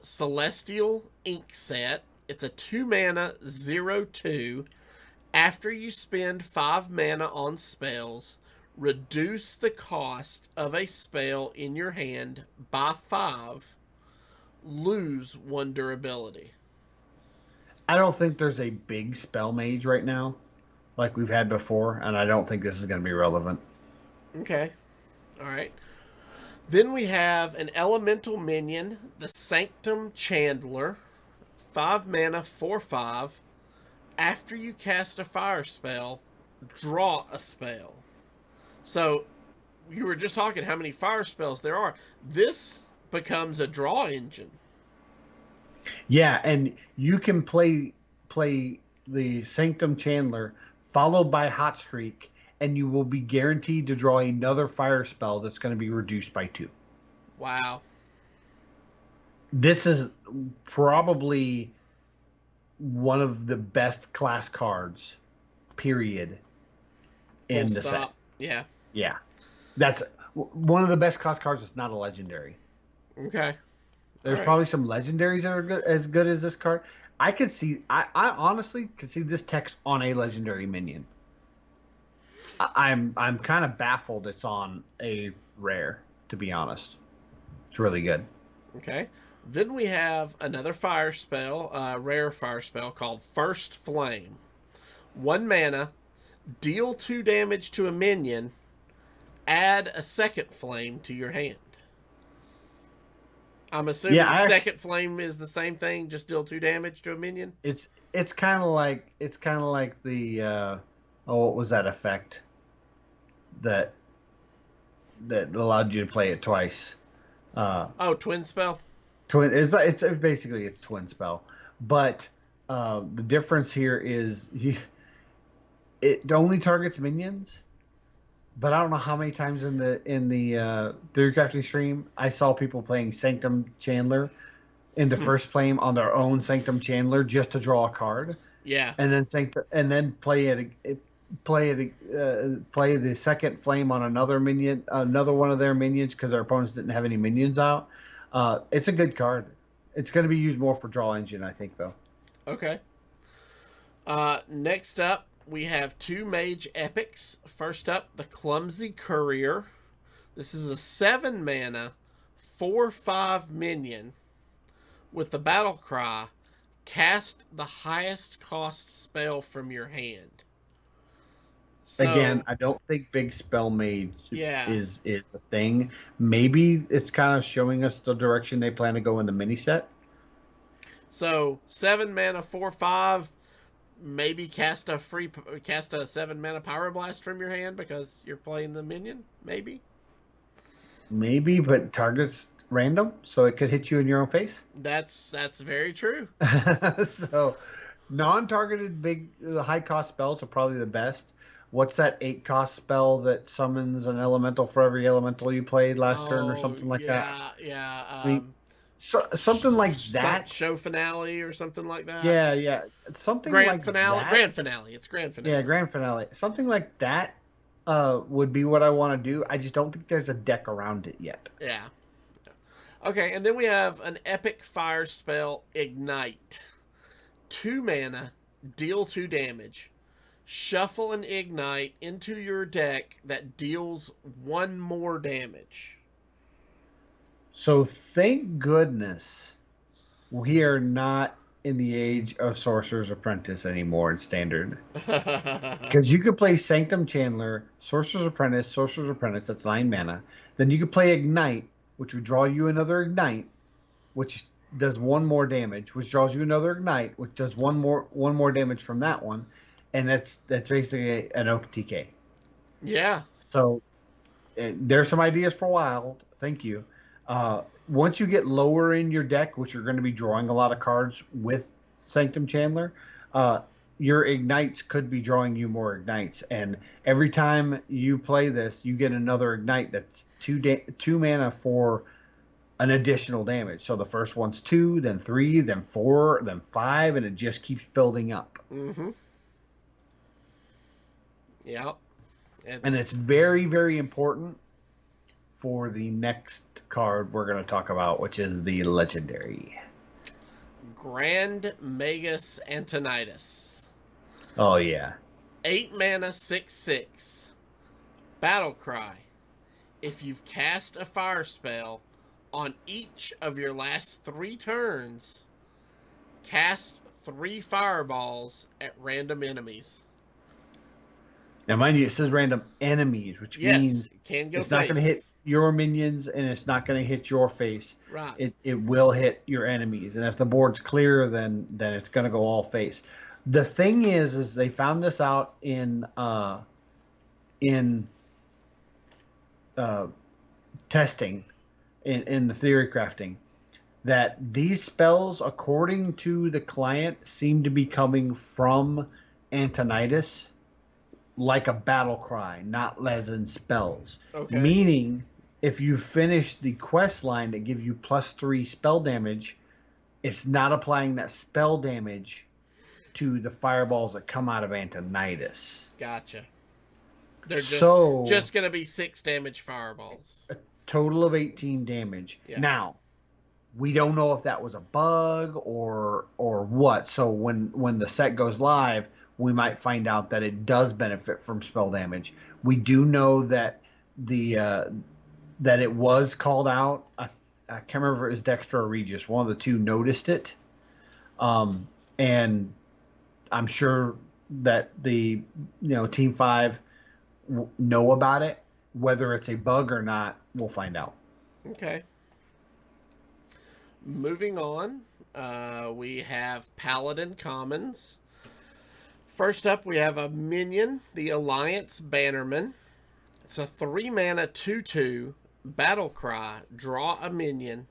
Celestial Ink Set. It's a 2 mana 0/2. After you spend 5 mana on spells, reduce the cost of a spell in your hand by 5. Lose 1 durability. I don't think there's a big spell mage right now like we've had before, and I don't think this is going to be relevant. Okay. All right. Then we have an elemental minion, the Sanctum Chandler. 5 mana, 4/5. After you cast a fire spell, draw a spell. So, you were just talking how many fire spells there are. This becomes a draw engine. Yeah, and you can play the Sanctum Chandler followed by Hot Streak, and you will be guaranteed to draw another fire spell that's going to be reduced by 2. Wow. This is probably one of the best class cards, period, in the set. Yeah. Yeah. That's one of the best class cards that's not a legendary. Okay. There's probably some legendaries that are as good as this card. I honestly could see this text on a legendary minion. I'm kind of baffled it's on a rare, to be honest. It's really good. Okay. Then we have another fire spell, rare fire spell called First Flame. 1 mana, deal 2 damage to a minion, add a second flame to your hand. I'm assuming second flame is the same thing, just deal 2 damage to a minion. It's kind of like the what was that effect that allowed you to play it twice? Twin spell. It's basically twin spell, but the difference here is it only targets minions. But I don't know how many times in the Theory Crafting stream I saw people playing Sanctum Chandler into first flame on their own Sanctum Chandler just to draw a card. Yeah. And then play the second flame on another one of their minions because their opponents didn't have any minions out. It's a good card. It's going to be used more for draw engine, I think, though. Okay. Next up, we have two mage epics. First up, the Clumsy Courier. This is a 7 mana, 4/5 minion with the battle cry, cast the highest cost spell from your hand. So, Again, I don't think big spell mage yeah. is a thing. Maybe it's kind of showing us the direction they plan to go in the mini set. So 7 mana, 4/5. Maybe cast a 7 mana Pyroblast from your hand because you're playing the minion. Maybe, but targets random, so it could hit you in your own face. That's very true. So, non-targeted high cost spells are probably the best. What's that 8 cost spell that summons an elemental for every elemental you played last turn or something like that? Yeah. I mean, something like that. Show finale or something like that. Yeah. Something grand finale. That. Grand finale. It's grand finale. Yeah, grand finale. Something like that would be what I want to do. I just don't think there's a deck around it yet. Yeah. Okay, and then we have an epic fire spell, Ignite. 2 mana, deal 2 damage. Shuffle an Ignite into your deck that deals 1 more damage. So thank goodness we are not in the age of Sorcerer's Apprentice anymore in Standard. Because you could play Sanctum Chandler, Sorcerer's Apprentice, that's 9 mana. Then you could play Ignite, which would draw you another Ignite, which does 1 more damage, which draws you another Ignite, which does one more damage from that one. And that's basically an OTK. Yeah. So there's some ideas for Wild. Thank you. Once you get lower in your deck, which you're going to be drawing a lot of cards with Sanctum Chandler, your Ignites could be drawing you more Ignites. And every time you play this, you get another Ignite that's 2 mana for an additional damage. So the first one's 2, then 3, then 4, then 5, and it just keeps building up. Mm-hmm. Yeah. And it's very, very important for the next card we're going to talk about, which is the legendary Grand Magus and Tinnitus. Oh yeah. 8 mana, 6/6. Battle Cry. If you've cast a fire spell on each of your last 3 turns, cast 3 fireballs at random enemies. Now, mind you, it says random enemies, which means it's not going to hit your minions and it's not going to hit your face. Right. It will hit your enemies, and if the board's clear, then it's going to go all face. The thing is they found this out in testing, in the theory crafting, that these spells, according to the client, seem to be coming from Antonitis, like a battle cry, not as in spells. Okay. Meaning, if you finish the quest line that gives you +3 spell damage, it's not applying that spell damage to the fireballs that come out of Antonitis. Gotcha. They're just going to be 6 damage fireballs. A total of 18 damage. Yeah. Now, we don't know if that was a bug or what. So when the set goes live, we might find out that it does benefit from spell damage. We do know that that it was called out. I can't remember if it was Dexter or Regis. One of the two noticed it. And I'm sure that the Team 5 know about it. Whether it's a bug or not, we'll find out. Okay. Moving on, we have Paladin Commons. First up, we have a minion, the Alliance Bannerman. It's a 3 mana 2/2 battle cry. Draw a minion,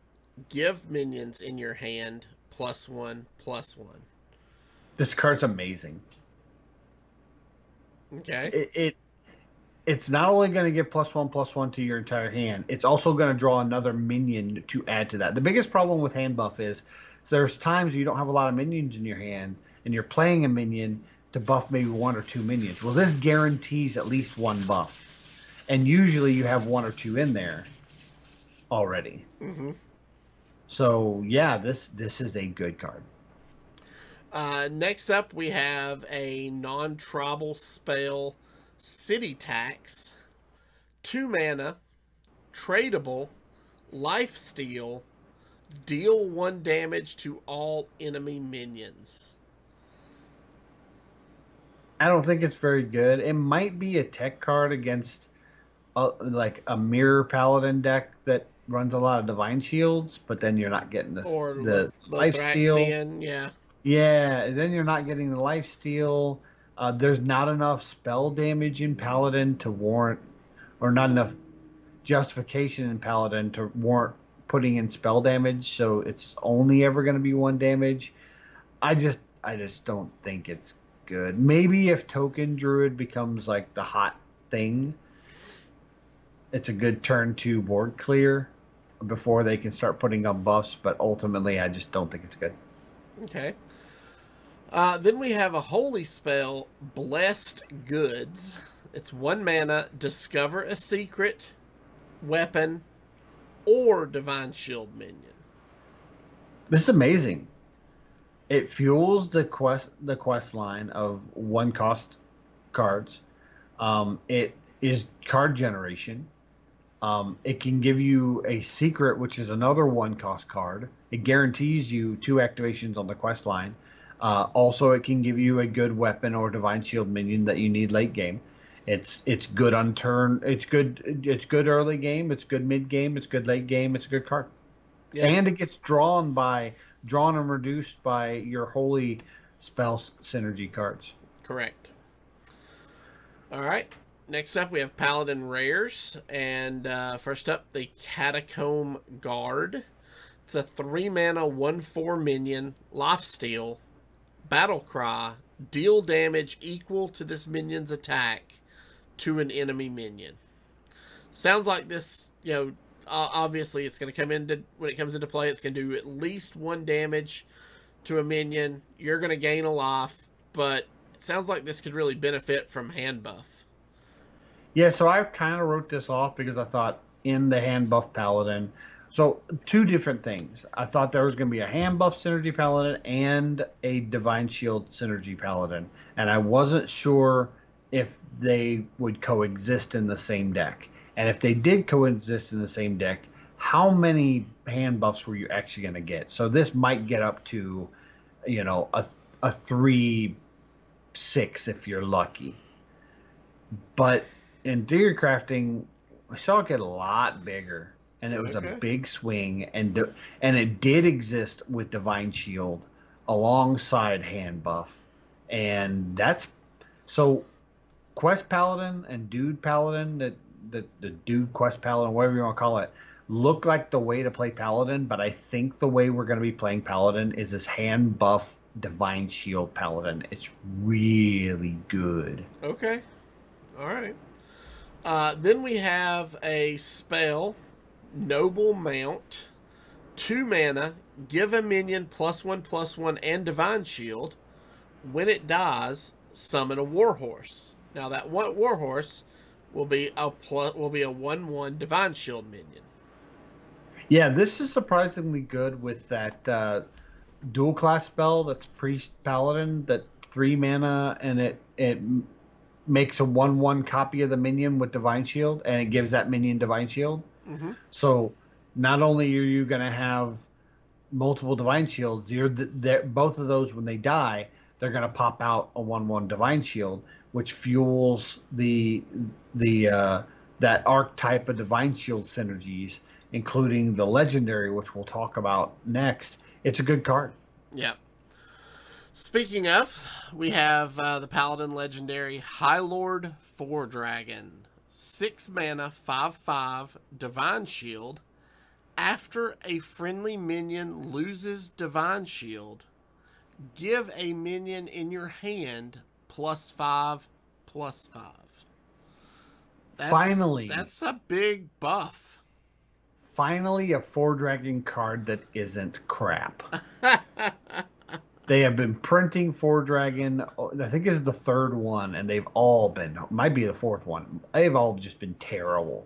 give minions in your hand +1/+1. This card's amazing. Okay. It's not only going to give +1/+1 to your entire hand, it's also going to draw another minion to add to that. The biggest problem with hand buff is there's times you don't have a lot of minions in your hand, and you're playing a minion to buff maybe 1 or 2 minions. Well, this guarantees at least 1 buff. And usually you have 1 or 2 in there already. Mm-hmm. So, yeah, this is a good card. Next up, we have a non-tribal spell, City Tax. 2 mana, tradable, lifesteal, deal 1 damage to all enemy minions. I don't think it's very good. It might be a tech card against like a mirror paladin deck that runs a lot of divine shields, but then you're not getting the life steal. Yeah. Yeah, then you're not getting the life steal. There's not enough spell damage in paladin to warrant, or not enough justification in paladin to warrant putting in spell damage. So it's only ever going to be 1 damage. I just don't think it's good. Maybe if token druid becomes like the hot thing, it's a good turn 2 board clear before they can start putting up buffs, but ultimately I just don't think it's good. Okay. Then we have a holy spell, Blessed Goods. It's 1 mana, discover a secret, weapon, or divine shield minion. This is amazing. It fuels the quest line of 1 cost cards. It is card generation. It can give you a secret, which is another 1 cost card. It guarantees you 2 activations on the quest line. Also, it can give you a good weapon or divine shield minion that you need late game. It's good on turn. It's good early game. It's good mid game. It's good late game. It's a good card. Yeah. And it gets drawn and reduced by your holy spell synergy cards. Correct. All right. Next up, we have Paladin Rares, and first up, the Catacomb Guard. It's a 3 mana 1/4 minion, lifesteal, battle cry, deal damage equal to this minion's attack to an enemy minion. Sounds like this, obviously it's going to come into, when it comes into play, it's going to do at least 1 damage to a minion. You're going to gain a life, but it sounds like this could really benefit from hand buff. Yeah, so I kind of wrote this off because I thought in the hand buff paladin. So 2 different things. I thought there was going to be a hand buff synergy paladin and a divine shield synergy paladin. And I wasn't sure if they would coexist in the same deck. And if they did coexist in the same deck, how many hand buffs were you actually going to get? So this might get up to, a 3/6 if you're lucky. But in theory crafting, we saw it get a lot bigger, and it was a big swing, and it did exist with divine shield alongside hand buff, and that's so quest paladin and dude paladin, the dude quest paladin, whatever you want to call it, look like the way to play paladin. But I think the way we're going to be playing paladin is this hand buff divine shield paladin. It's really good. Okay, all right. Then we have a spell, Noble Mount, 2 mana, give a minion +1/+1 and divine shield. When it dies, summon a warhorse. Now that warhorse will be a 1/1 divine shield minion. Yeah, this is surprisingly good with that dual class spell that's priest paladin, that 3 mana, and it makes a 1/1 copy of the minion with divine shield, and it gives that minion divine shield. Mm-hmm. So not only are you going to have multiple divine shields, both of those, when they die, they're going to pop out a 1/1 divine shield, which fuels that archetype of divine shield synergies, including the legendary, which we'll talk about next. It's a good card. Yeah. Speaking of, we have the Paladin legendary Highlord 4-Dragon. 6 mana, 5/5, divine shield. After a friendly minion loses divine shield, give a minion in your hand +5/5. Finally. That's a big buff. Finally, a 4-Dragon card that isn't crap. They have been printing 4-Dragon. I think this is the 3rd one, and they've all been, might be the 4th one. They've all just been terrible.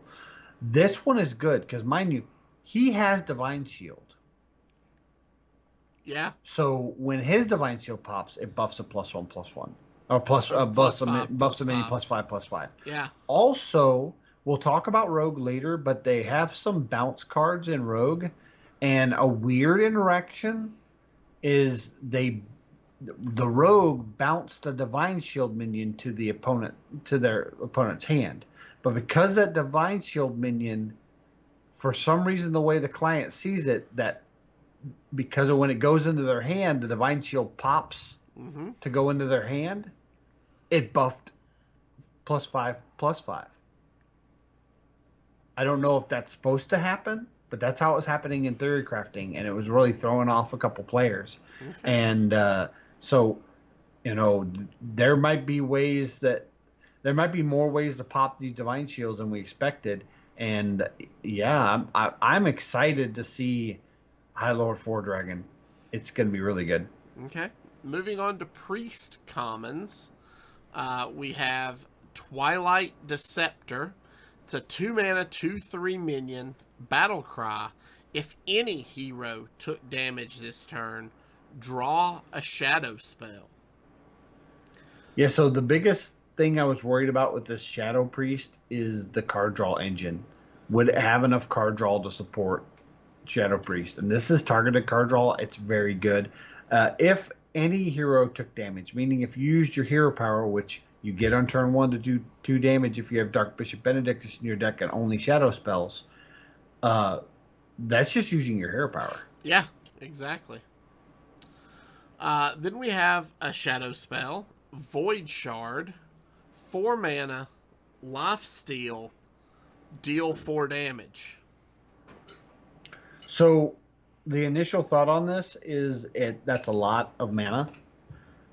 This one is good because, mind you, he has divine shield. Yeah. So when his Divine Shield pops, it buffs a +1/+1. Or buffs +5/+5. a minion +5/+5. Yeah. Also, we'll talk about Rogue later, but they have some bounce cards in Rogue, and a weird interaction is the Rogue bounced a Divine Shield minion to their opponent's hand, but because that Divine Shield minion, for some reason, the way the client sees it, that because of when it goes into their hand, the Divine Shield pops to go into their hand, it buffed +5/+5. I don't know if that's supposed to happen, but that's how it was happening in theory crafting, and it was really throwing off a couple players. Okay. And so, there might be more ways to pop these Divine Shields than we expected. And yeah, I'm excited to see Highlord 4 Dragon. It's going to be really good. Okay. Moving on to Priest Commons, we have Twilight Deceptor. It's a 2-mana, 2/3 minion, battle cry. If any hero took damage this turn, draw a shadow spell. Yeah, so the biggest thing I was worried about with this Shadow Priest is the card draw engine. Would it have enough card draw to support Shadow Priest? And this is targeted card draw. It's very good. If any hero took damage, meaning if you used your hero power, which you get on turn 1 to do 2 damage if you have Dark Bishop Benedictus in your deck and only shadow spells, that's just using your hero power. Yeah, exactly. Then we have a shadow spell, Void Shard, 4 mana, lifesteal, deal 4 damage. So the initial thought on this is that's a lot of mana.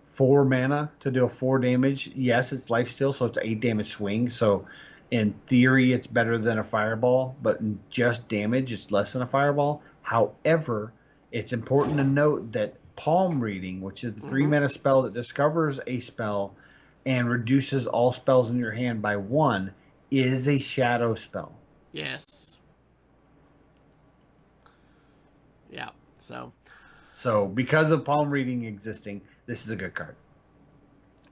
4 mana to deal 4 damage. Yes, it's lifesteal, so it's an 8 damage swing. So in theory, it's better than a fireball, but in just damage, it's less than a fireball. However, it's important to note that Palm Reading, which is the 3 mana spell that discovers a spell and reduces all spells in your hand by 1, is a shadow spell. Yes. Yeah. So because of Palm Reading existing, this is a good card.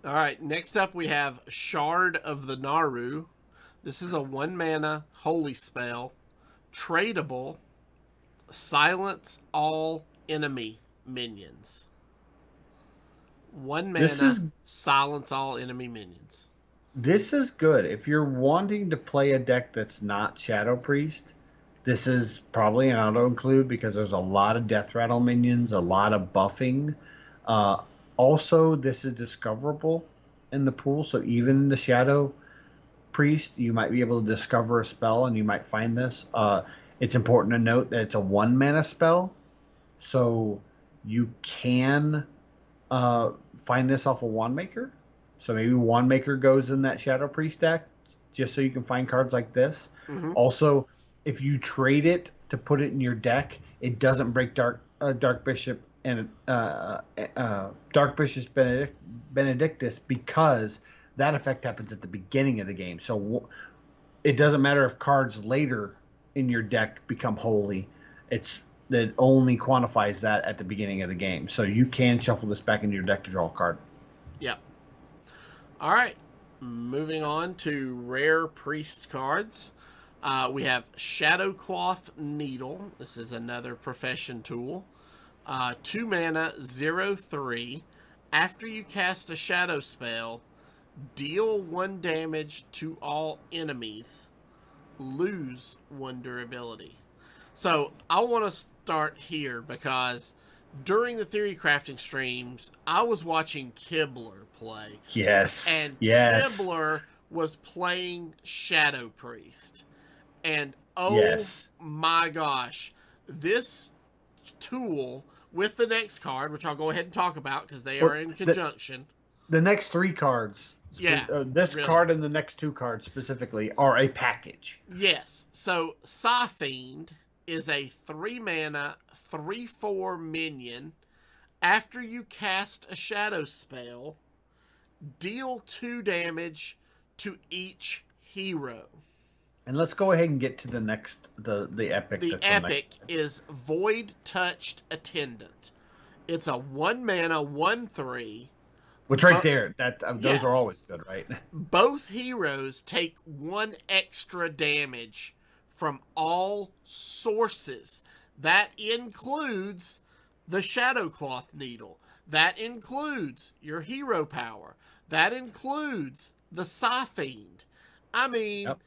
All right. Next up, we have Shard of the Naaru. This is a 1 mana holy spell, tradable, silence all enemy minions. 1 mana, silence all enemy minions. This is good. If you're wanting to play a deck that's not Shadow Priest, this is probably an auto-include because there's a lot of Death Rattle minions, a lot of buffing. Also, this is discoverable in the pool, so even in the Shadow Priest, you might be able to discover a spell and you might find this. It's important to note that it's a 1 mana spell, so you can find this off a Wand Maker. So maybe Wand Maker goes in that Shadow Priest deck just so you can find cards like this. Also, if you trade it to put it in your deck, it doesn't break Dark Bishop and Dark Bishop Benedictus because that effect happens at the beginning of the game. So it doesn't matter if cards later in your deck become holy. That only quantifies that at the beginning of the game. So you can shuffle this back into your deck to draw a card. Yep. All right. Moving on to rare priest cards. We have Shadowcloth Needle. This is another profession tool. 2 mana, 0/3. After you cast a shadow spell, deal 1 damage to all enemies. Lose 1 durability. So I want to start here because during the theory crafting streams, I was watching Kibler play. Yes. And yes. Kibler was playing Shadow Priest. And my gosh, this tool with the next card, which I'll go ahead and talk about because they are in conjunction. The next 3 cards. Yeah. This card and the next 2 cards specifically are a package. Yes. So Psi Fiend is a 3 mana, 3/4 minion. After you cast a shadow spell, deal 2 damage to each hero. And let's go ahead and get to the next, the epic. The epic is Void Touched Attendant. It's a 1-mana 1/3. Which right there, those are always good, right? Both heroes take 1 extra damage from all sources. That includes the Shadowcloth Needle. That includes your hero power. That includes the Psyfiend. I mean, Yep.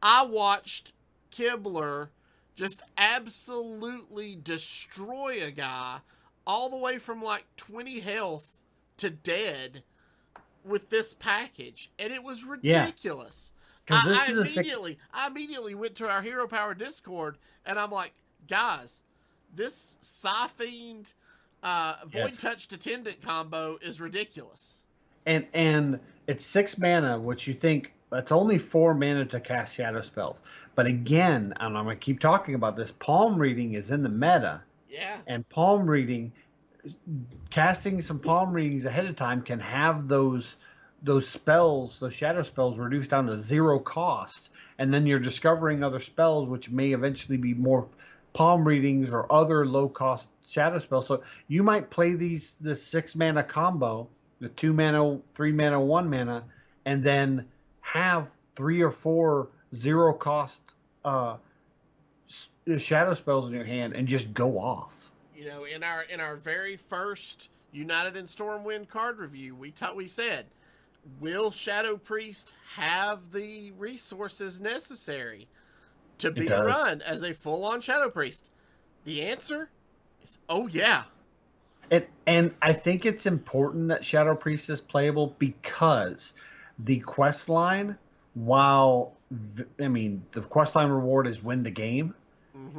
I watched Kibler just absolutely destroy a guy all the way from like 20 health to dead with this package, and it was ridiculous. I immediately went to our Hero Power Discord, and I'm like, guys, this Psyfiend Void Touched Attendant combo is ridiculous. And it's 6 mana, which you think that's only 4 mana to cast shadow spells. But again, and I'm going to keep talking about this, palm reading is in the meta. Yeah. And palm reading, casting some palm readings ahead of time can have those spells, those shadow spells, reduced down to 0 cost. And then you're discovering other spells, which may eventually be more palm readings or other low cost shadow spells. So you might play this 6 mana combo, the 2 mana, 3 mana, 1 mana, and then have 3 or 4 0 cost shadow spells in your hand and just go off. You know, in our very first United in Stormwind card review, we said, will Shadow Priest have the resources necessary to be run as a full-on Shadow Priest? The answer is, oh yeah. And I think it's important that Shadow Priest is playable because the quest line, while the quest line reward is win the game,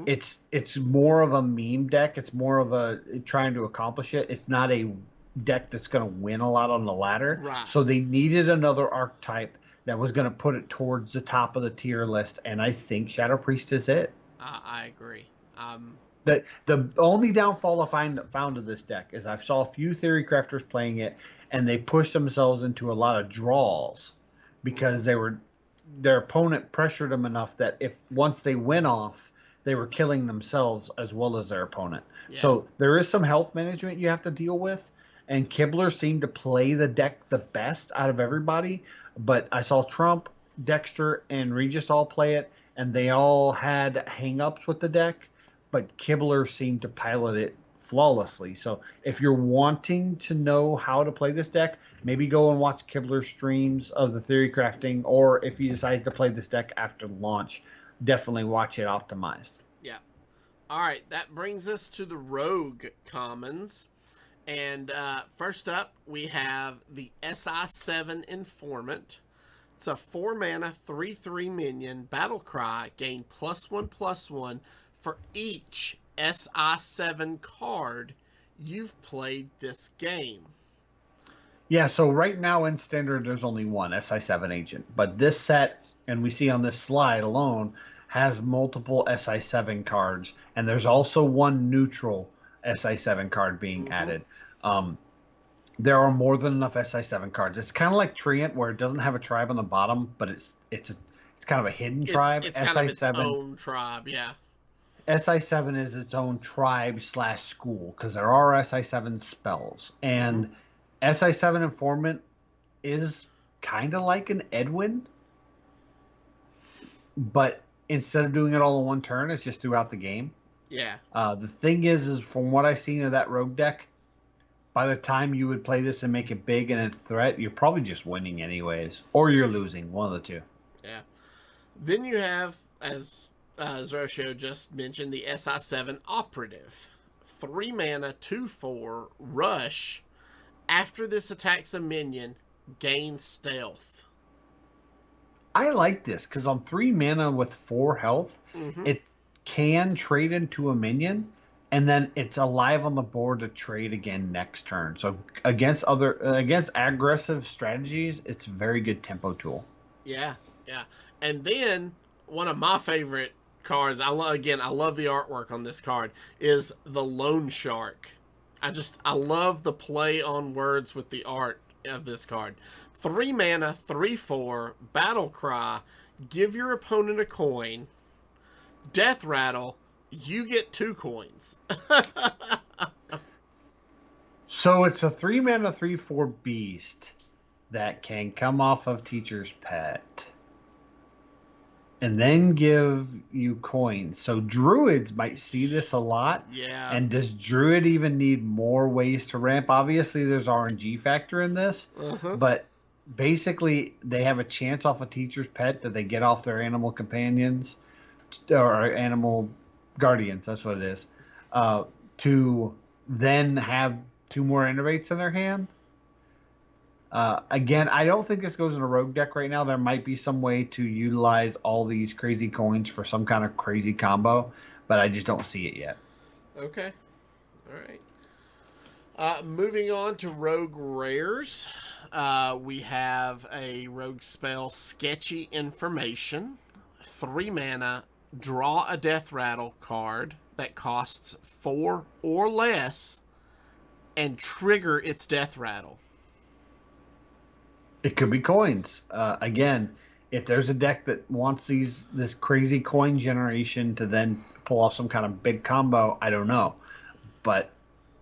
it's more of a meme deck. It's more of a trying to accomplish it. It's not a deck that's going to win a lot on the ladder. Right. So they needed another archetype that was going to put it towards the top of the tier list, and I think Shadow Priest is it. I agree. The only downfall I found of this deck is I saw a few theory crafters playing it, and they pushed themselves into a lot of draws because their opponent pressured them enough that once they went off, they were killing themselves as well as their opponent. Yeah. So there is some health management you have to deal with, and Kibler seemed to play the deck the best out of everybody. But I saw Trump, Dexter, and Regis all play it, and they all had hang-ups with the deck, but Kibler seemed to pilot it flawlessly. So if you're wanting to know how to play this deck, maybe go and watch Kibler's streams of the theory crafting, or if he decides to play this deck after launch, definitely watch it optimized. Yeah. All right, that brings us to the Rogue Commons. And first up, we have the Si7 Informant. It's a 4 mana, 3/3 minion, battle cry, gain +1/+1 for each Si7 card you've played this game. Yeah, so right now in Standard, there's only one Si7 agent. But this set, and we see on this slide alone, has multiple Si7 cards. And there's also one neutral Si7 card being added. There are more than enough Si7 cards. It's kind of like Treant, where it doesn't have a tribe on the bottom, but it's kind of a hidden tribe. It's kind of its own tribe, yeah. Si7 is its own tribe / school, because there are Si7 spells. And Si7 Informant is kind of like an Edwin, but instead of doing it all in one turn, it's just throughout the game. Yeah. The thing is from what I've seen of that rogue deck, by the time you would play this and make it big and a threat, you're probably just winning anyways, or you're losing, one of the two. Yeah. Then you have, as Zerotio just mentioned, the Si7 Operative. 3 mana, 2/4, rush. After this attacks a minion, gain stealth. I like this because on 3 mana with 4 health, it can trade into a minion, and then it's alive on the board to trade again next turn. So against aggressive strategies, it's a very good tempo tool. Yeah, yeah. And then one of my favorite cards, I love the artwork on this card, is the Loan Shark. I love the play on words with the art of this card. 3 mana, 3/4, battle cry, give your opponent a coin, death rattle, you get 2 coins. So it's a 3-mana 3/4 beast that can come off of Teacher's Pet and then give you coins. So druids might see this a lot. Yeah. And does druid even need more ways to ramp? Obviously, there's RNG factor in this, but basically they have a chance off a Teacher's Pet that they get off their animal companions or animal guardians. That's what it is. To then have 2 more innovates in their hand. Again, I don't think this goes in a rogue deck right now. There might be some way to utilize all these crazy coins for some kind of crazy combo, but I just don't see it yet. Okay. All right. Moving on to rogue rares. We have a rogue spell, Sketchy Information. 3 mana, draw a Death Rattle card that costs 4 or less and trigger its Death Rattle. It could be coins. Again, if there's a deck that wants this crazy coin generation to then pull off some kind of big combo, I don't know. But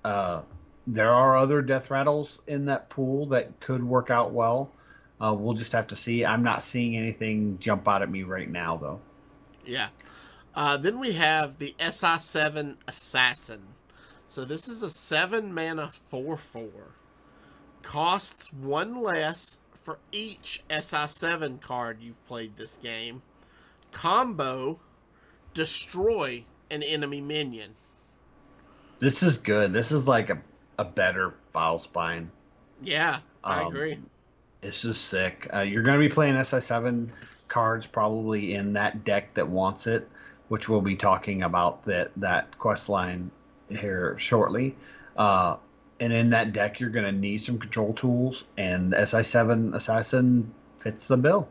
there are other Death Rattles in that pool that could work out well. We'll just have to see. I'm not seeing anything jump out at me right now, though. Yeah. Then we have the Si7 Assassin. So this is a 7 mana 4/4. Costs 1 less for each Si7 card you've played this game. Combo, destroy an enemy minion. This is good. This is like a better Foul Spine. Yeah, I agree. This is sick. You're going to be playing Si7 cards probably in that deck that wants it, which we'll be talking about that quest line here shortly. And in that deck, you're going to need some control tools, and Si7 Assassin fits the bill.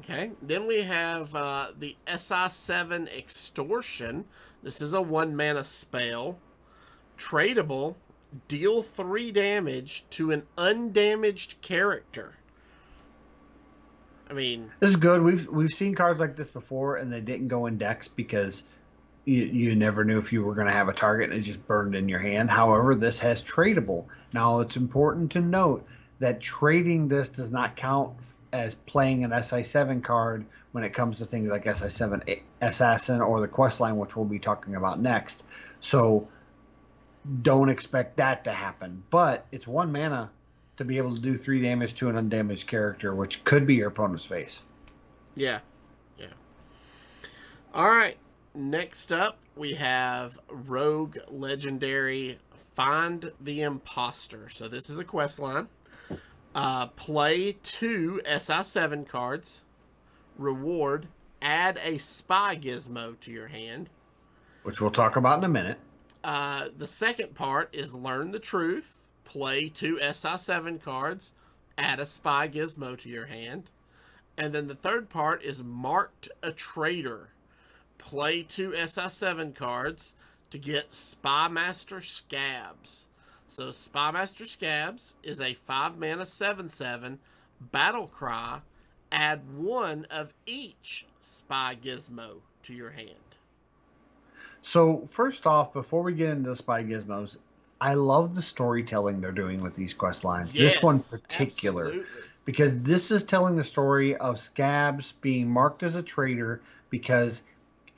Okay. Then we have the Si7 Extortion. This is a 1 mana spell. Tradable. Deal 3 damage to an undamaged character. I mean, this is good. We've seen cards like this before, and they didn't go in decks because you never knew if you were going to have a target and it just burned in your hand. However, this has tradable. Now, it's important to note that trading this does not count as playing an Si7 card when it comes to things like Si7 Assassin or the quest line, which we'll be talking about next. So don't expect that to happen. But it's 1 mana to be able to do 3 damage to an undamaged character, which could be your opponent's face. Yeah. Yeah. All right. Next up, we have Rogue Legendary Find the Imposter. So this is a quest line. Play 2 Si7 cards. Reward, add a Spy Gizmo to your hand. Which we'll talk about in a minute. The second part is Learn the Truth. Play 2 Si7 cards. Add a Spy Gizmo to your hand. And then the third part is Marked a Traitor. Play 2 Si7 cards to get Spy Master Scabs. So Spy Master Scabs is a 5 mana 7/7 battle cry. Add 1 of each Spy Gizmo to your hand. So first off, before we get into the Spy Gizmos, I love the storytelling they're doing with these quest lines. Yes, this one in particular. Absolutely. Because this is telling the story of Scabs being marked as a traitor because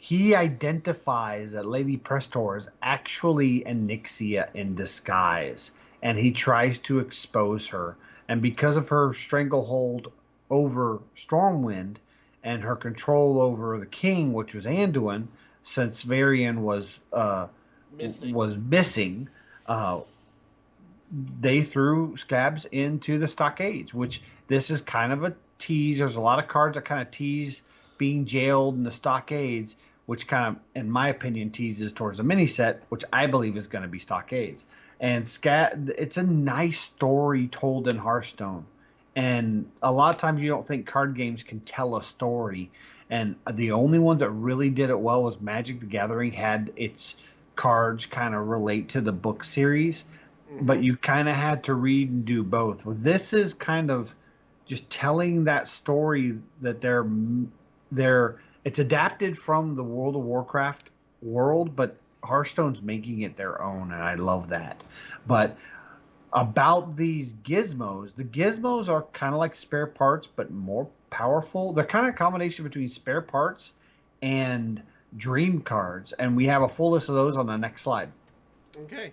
he identifies that Lady Prestor is actually Onyxia in disguise, and he tries to expose her. And because of her stranglehold over Stormwind and her control over the king, which was Anduin, since Varian was missing, they threw Scabs into the Stockades, which this is kind of a tease. There's a lot of cards that kind of tease being jailed in the Stockades, which kind of, in my opinion, teases towards the mini set, which I believe is going to be Stockades. And it's a nice story told in Hearthstone. And a lot of times you don't think card games can tell a story. And the only ones that really did it well was Magic the Gathering had its cards kind of relate to the book series. But you kind of had to read and do both. Well, this is kind of just telling that story that it's adapted from the World of Warcraft world, but Hearthstone's making it their own, and I love that. But about these gizmos, the gizmos are kind of like spare parts, but more powerful. They're kind of a combination between spare parts and dream cards, and we have a full list of those on the next slide. Okay.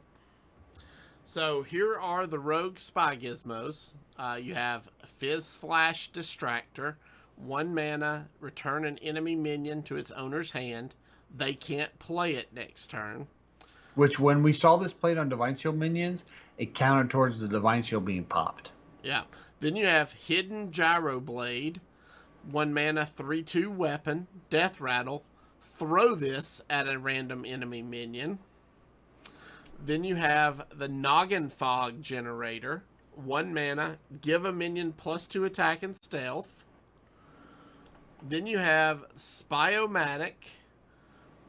So here are the rogue spy gizmos. You have Fizz Flash Distractor, 1 mana, return an enemy minion to its owner's hand. They can't play it next turn. Which, when we saw this played on Divine Shield minions, it counted towards the Divine Shield being popped. Yeah. Then you have Hidden Gyro Blade, 1 mana, 3/2 weapon, Death Rattle. Throw this at a random enemy minion. Then you have the Noggin Fog Generator, 1 mana, give a minion +2 attack and stealth. Then you have Spy-O-Matic,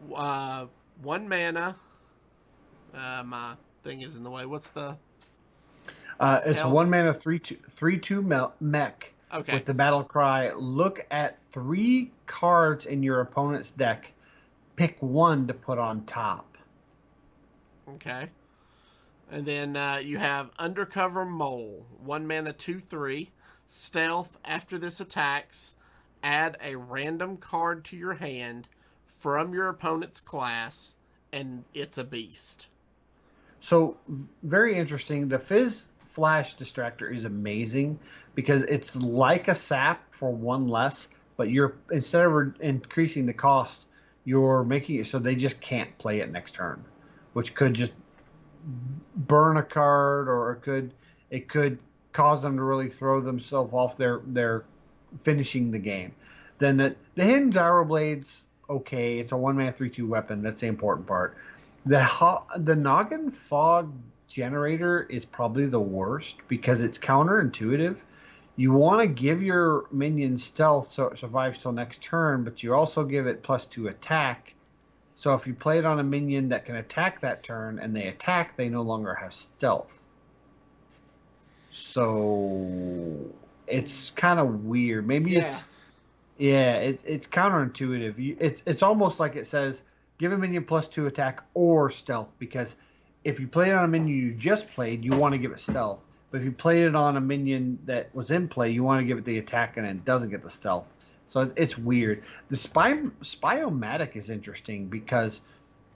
1 mana. My thing is in the way. What's the? It's Elf? 1 mana, 3/2 mech. Okay. With the battle cry, look at 3 cards in your opponent's deck. Pick 1 to put on top. Okay. And then you have Undercover Mole, 1 mana, 2/3 stealth. After this attacks, add a random card to your hand from your opponent's class, and it's a beast. So, very interesting. The Fizz Flash Distractor is amazing because it's like a sap for 1 less, but you're, instead of increasing the cost, you're making it so they just can't play it next turn, which could just burn a card, or it could cause them to really throw themselves off their finishing the game. Then the Hidden Gyro Blade's okay. It's a 1 mana 3/2 weapon. That's the important part. The Noggin Fog Generator is probably the worst because it's counterintuitive. You want to give your minion stealth so it survives till next turn, but you also give it +2 attack. So if you play it on a minion that can attack that turn and they attack, they no longer have stealth. So it's kind of weird. Maybe it's counterintuitive. It's almost like it says give a minion +2 attack or stealth, because if you play it on a minion you just played, you want to give it stealth. But if you play it on a minion that was in play, you want to give it the attack and it doesn't get the stealth. So it's weird. The Spy-O-Matic is interesting because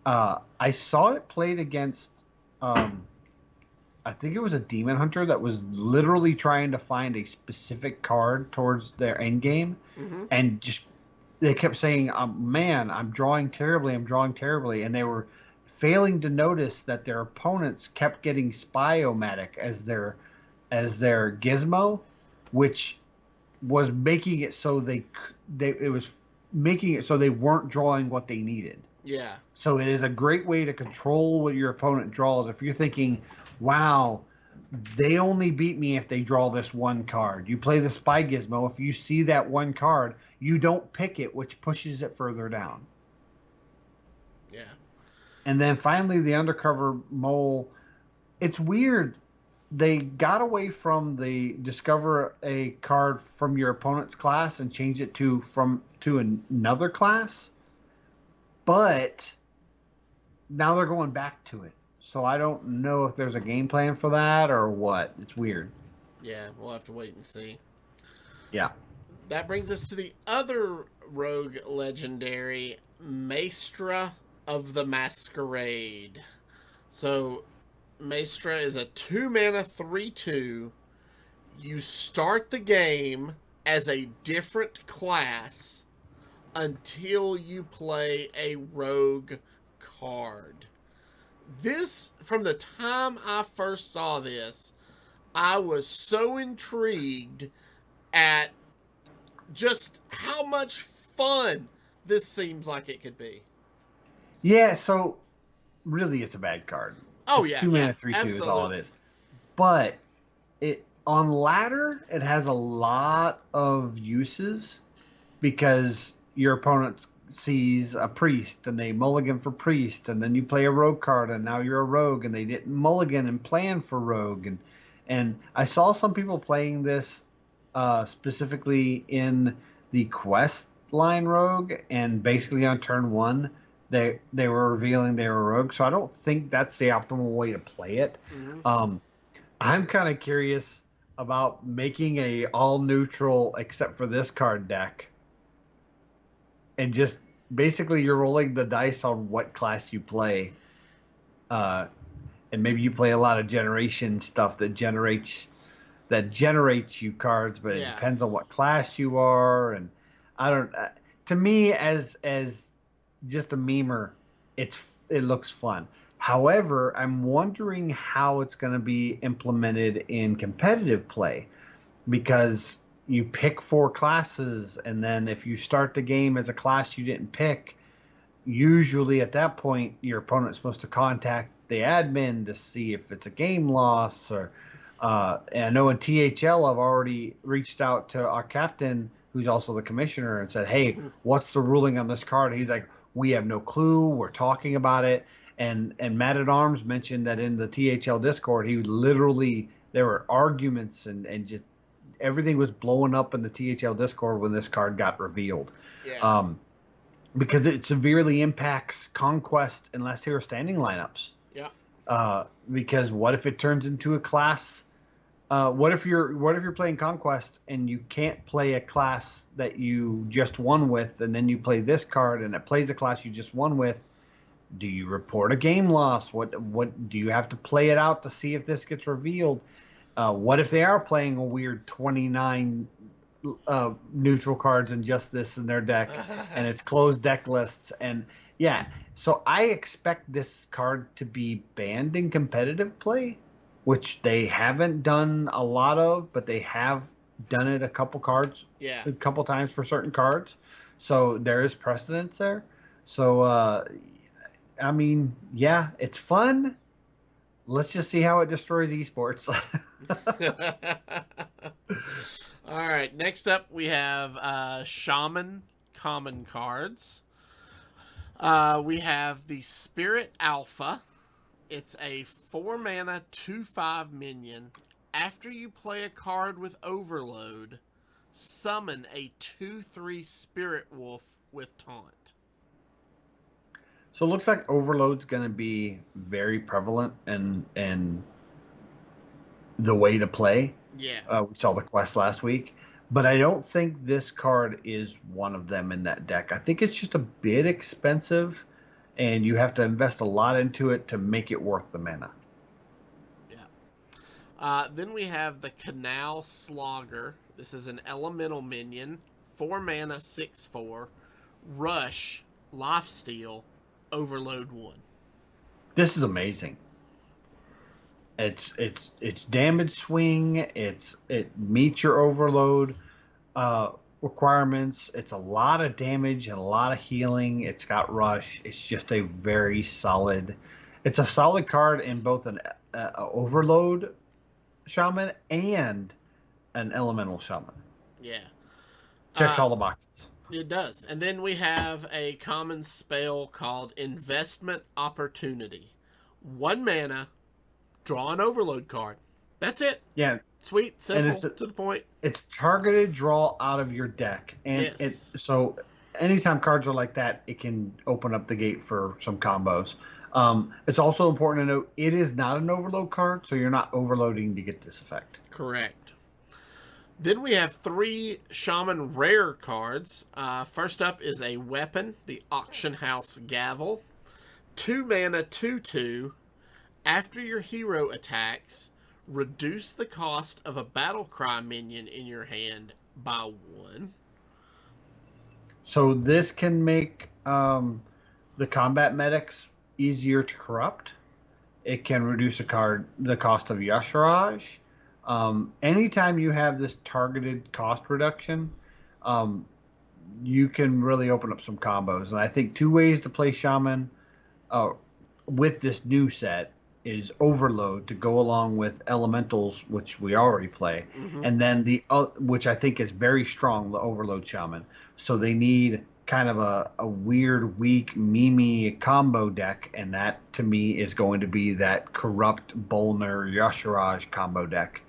I saw it played against, I think it was a Demon Hunter that was literally trying to find a specific card towards their end game, and just they kept saying, "Man, I'm drawing terribly. I'm drawing terribly," and they were failing to notice that their opponents kept getting Spy-O-Matic as their gizmo, which was making it so they weren't drawing what they needed. Yeah. So it is a great way to control what your opponent draws. If you're thinking, wow, they only beat me if they draw this 1 card. You play the Spy Gizmo. If you see that 1 card, you don't pick it, which pushes it further down. Yeah. And then finally, the Undercover Mole. It's weird. They got away from the discover a card from your opponent's class and changed it to another class. But now they're going back to it. So I don't know if there's a game plan for that or what. It's weird. Yeah, we'll have to wait and see. Yeah. That brings us to the other rogue legendary, Maestra of the Masquerade. So Maestra is a 2 mana 3/2. You start the game as a different class until you play a rogue card. This, from the time I first saw this, I was so intrigued at just how much fun this seems like it could be. Yeah, so really it's a bad card. Oh, it's yeah. 2 mana yeah, 3/2 is all it is. But it on ladder, it has a lot of uses because your opponent sees a priest and they mulligan for priest, and then you play a rogue card and now you're a rogue and they didn't mulligan and plan for rogue. And I saw some people playing this specifically in the quest line rogue, and basically on turn 1 they were revealing they were rogue. So I don't think that's the optimal way to play it. Mm-hmm. I'm kind of curious about making a all neutral except for this card deck, and just basically you're rolling the dice on what class you play, and maybe you play a lot of generation stuff that generates you cards, but it depends on what class you are. And I don't. To me, as just a memer, it looks fun. However, I'm wondering how it's going to be implemented in competitive play, because you pick 4 classes, and then if you start the game as a class you didn't pick, usually at that point your opponent's supposed to contact the admin to see if it's a game loss. Or and I know in THL I've already reached out to our captain, who's also the commissioner, and said, hey, what's the ruling on this card? He's like, we have no clue, we're talking about it. And Matt at Arms mentioned that in the THL Discord, he literally, there were arguments and just everything was blowing up in the THL Discord when this card got revealed. Yeah. Because it severely impacts Conquest and Last Hero Standing lineups. Yeah. Because what if it turns into a class? What if you're playing Conquest and you can't play a class that you just won with, and then you play this card and it plays a class you just won with? Do you report a game loss? What do you have to play it out to see if this gets revealed? What if they are playing a weird 29 neutral cards and just this in their deck, and it's closed deck lists? And yeah, so I expect this card to be banned in competitive play, which they haven't done a lot of, but they have done it a couple times for certain cards. So there is precedence there. So I mean, yeah, it's fun. Let's just see how it destroys esports. All right, next up we have Shaman common cards. We have the Spirit Alpha. It's a 4-mana 2/5 minion. After you play a card with Overload, summon a 2/3 Spirit Wolf with Taunt. So it looks like Overload's going to be very prevalent and the way to play. Yeah. We saw the quest last week. But I don't think this card is one of them in that deck. I think it's just a bit expensive, and you have to invest a lot into it to make it worth the mana. Yeah. Then we have the Canal Slogger. This is an elemental minion. 4 mana, 6/4. Rush, Lifesteal, Overload 1. This is amazing. It's damage swing. It meets your Overload requirements. It's a lot of damage and a lot of healing. It's got rush. It's just a very solid. It's a solid card in both an Overload Shaman and an Elemental Shaman. Yeah. Checks all the boxes. It does. And then we have a common spell called Investment Opportunity. 1 mana, draw an Overload card. That's it. Yeah. Sweet, simple, to the point. It's targeted draw out of your deck. And yes. So anytime cards are like that, it can open up the gate for some combos. It's also important to note, it is not an Overload card, so you're not overloading to get this effect. Correct. Then we have 3 Shaman rare cards. First up is a weapon, the Auction House Gavel. 2 mana, 2/2. After your hero attacks, reduce the cost of a battle cry minion in your hand by 1. So this can make the combat medics easier to corrupt. It can reduce the cost of Yasharaj. Anytime you have this targeted cost reduction, you can really open up some combos. And I think 2 ways to play Shaman with this new set is Overload to go along with Elementals, which we already play, and then which I think is very strong, the Overload Shaman. So they need kind of a weird, weak, Mimi combo deck, and that to me is going to be that Corrupt Bolner Yasharaj combo deck,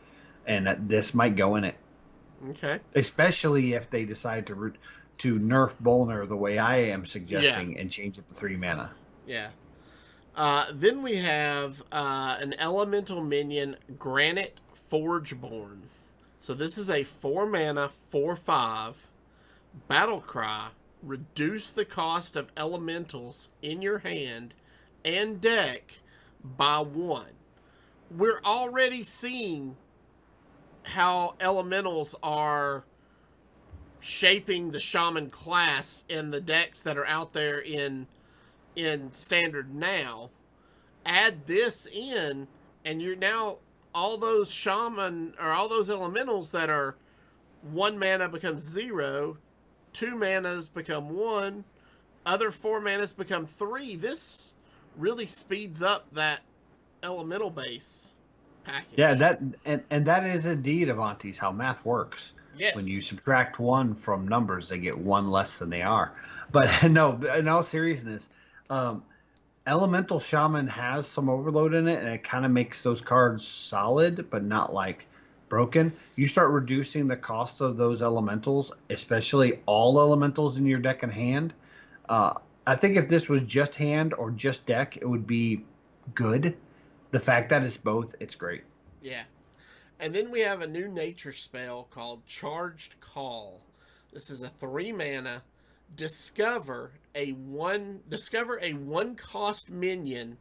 and this might go in it. Okay. Especially if they decide to nerf Bolner the way I am suggesting Yeah. and change it to 3 mana. Yeah. Then we have an elemental minion, Granite Forgeborn. So this is a 4 mana, 4/5 battle cry. Reduce the cost of elementals in your hand and deck by 1. We're already seeing how elementals are shaping the shaman class in the decks that are out there in standard now. Add this in, and you're now all those shaman or all those elementals that are 1 mana becomes 0, 2 manas become 1, other 4 manas become 3. This really speeds up that elemental base package. Yeah, that and that is indeed, Avanties, how math works. Yes. When you subtract 1 from numbers, they get 1 less than they are. But no, in all seriousness, Elemental Shaman has some overload in it, and it kind of makes those cards solid, but not like broken. You start reducing the cost of those elementals, especially all elementals in your deck and hand. I think if this was just hand or just deck, it would be good. The fact that it's both, it's great. Yeah. And then we have a new nature spell called Charged Call. This is a 3 mana. Discover a 1 cost minion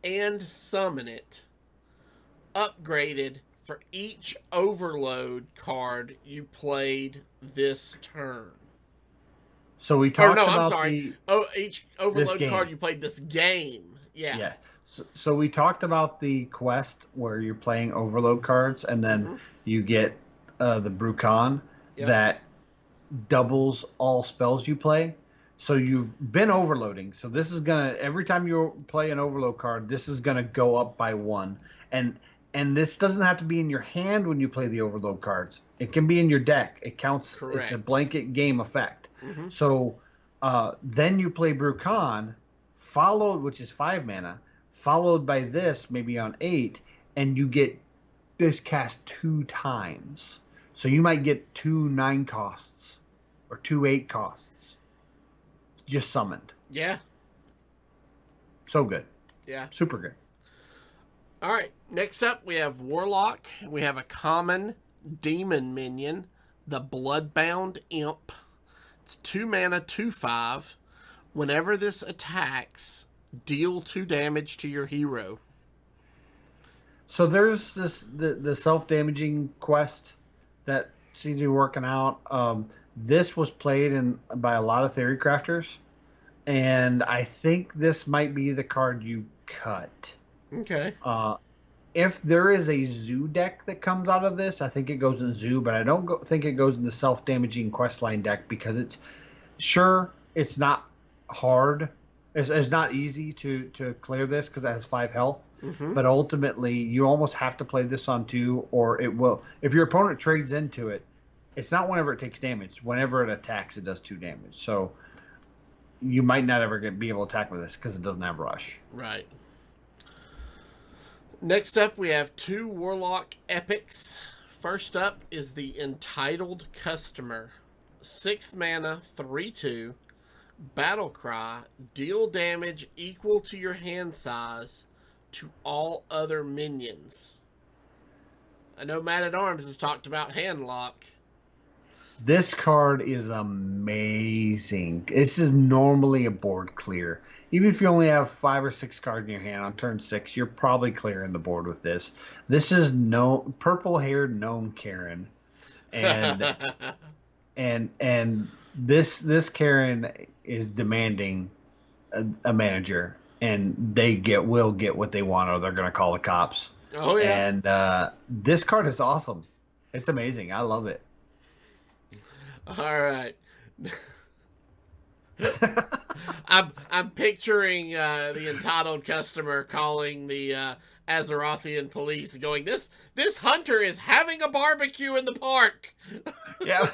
and summon it. Upgraded for each overload card you played this turn. So we talked about I'm sorry. Each overload card you played this game. Yeah. Yeah. So we talked about the quest where you're playing overload cards, and then you get the Brucon that doubles all spells you play. So you've been overloading. So this is gonna, every time you play an overload card, this is gonna go up by 1. And this doesn't have to be in your hand when you play the overload cards. It can be in your deck. It counts. Correct. It's a blanket game effect. So then you play Brucon, followed, which is 5 mana, followed by this maybe on 8, and you get this cast 2 times. So you might get 2 9 costs or 2 8 costs just summoned. Yeah. So good. Yeah. Super good. All right. Next up, we have Warlock. We have a common demon minion, the Bloodbound Imp. It's 2 mana, 2/5. Whenever this attacks, deal 2 damage to your hero. So there's the self-damaging quest that seems to be working out. This was played by a lot of theory crafters, and I think this might be the card you cut. Okay. If there is a zoo deck that comes out of this, I think it goes in zoo, but I don't think it goes in the self-damaging questline deck because it's not hard. It's not easy to clear this because it has 5 health. But ultimately, you almost have to play this on 2, or it will. If your opponent trades into it, it's not whenever it takes damage. Whenever it attacks, it does 2 damage. So you might not ever be able to attack with this because it doesn't have rush. Right. Next up, we have 2 Warlock epics. First up is the Entitled Customer. 6 mana, 3/2. Battle Cry. Deal damage equal to your hand size to all other minions. I know Man at Arms has talked about hand lock. This card is amazing. This is normally a board clear. Even if you only have 5 or 6 cards in your hand on turn 6, you're probably clearing the board with this. This is purple-haired gnome Karen, and and this Karen is demanding a manager, and they will get what they want, or they're going to call the cops. Oh yeah. And this card is awesome. It's amazing. I love it. All right. I'm picturing the Entitled Customer calling the Azerothian police, going, "This hunter is having a barbecue in the park." Yeah.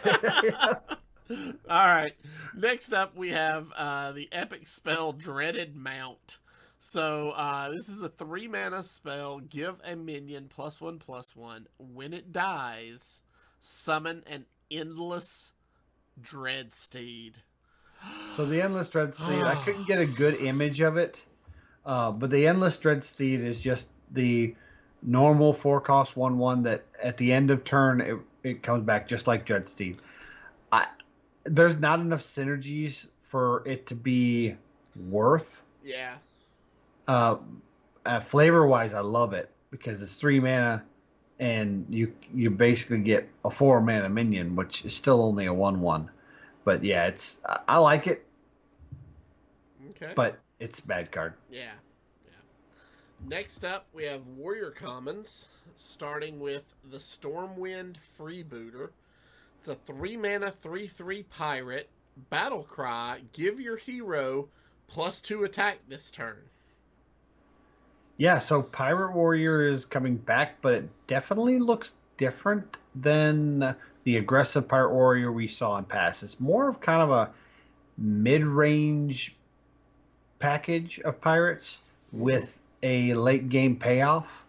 All right. Next up, we have the epic spell Dreaded Mount. So this is a 3 mana spell. Give a minion +1/+1. When it dies, summon an endless Dreadsteed. So the Endless Dreadsteed, I couldn't get a good image of it, but the Endless Dreadsteed is just the normal 4-cost 1/1 that at the end of turn it comes back just like Dreadsteed. There's not enough synergies for it to be worth. Yeah. Flavor wise, I love it because it's 3 mana, and you basically get a 4 mana minion, which is still only a 1/1. But yeah, I like it. Okay. But it's a bad card. Yeah. Next up, we have Warrior Commons, starting with the Stormwind Freebooter. It's a 3 mana 3/3 pirate. Battle cry, give your hero +2 attack this turn. Yeah, so Pirate Warrior is coming back, but it definitely looks different than the aggressive Pirate Warrior we saw in past. It's more of kind of a mid-range package of pirates with a late game payoff.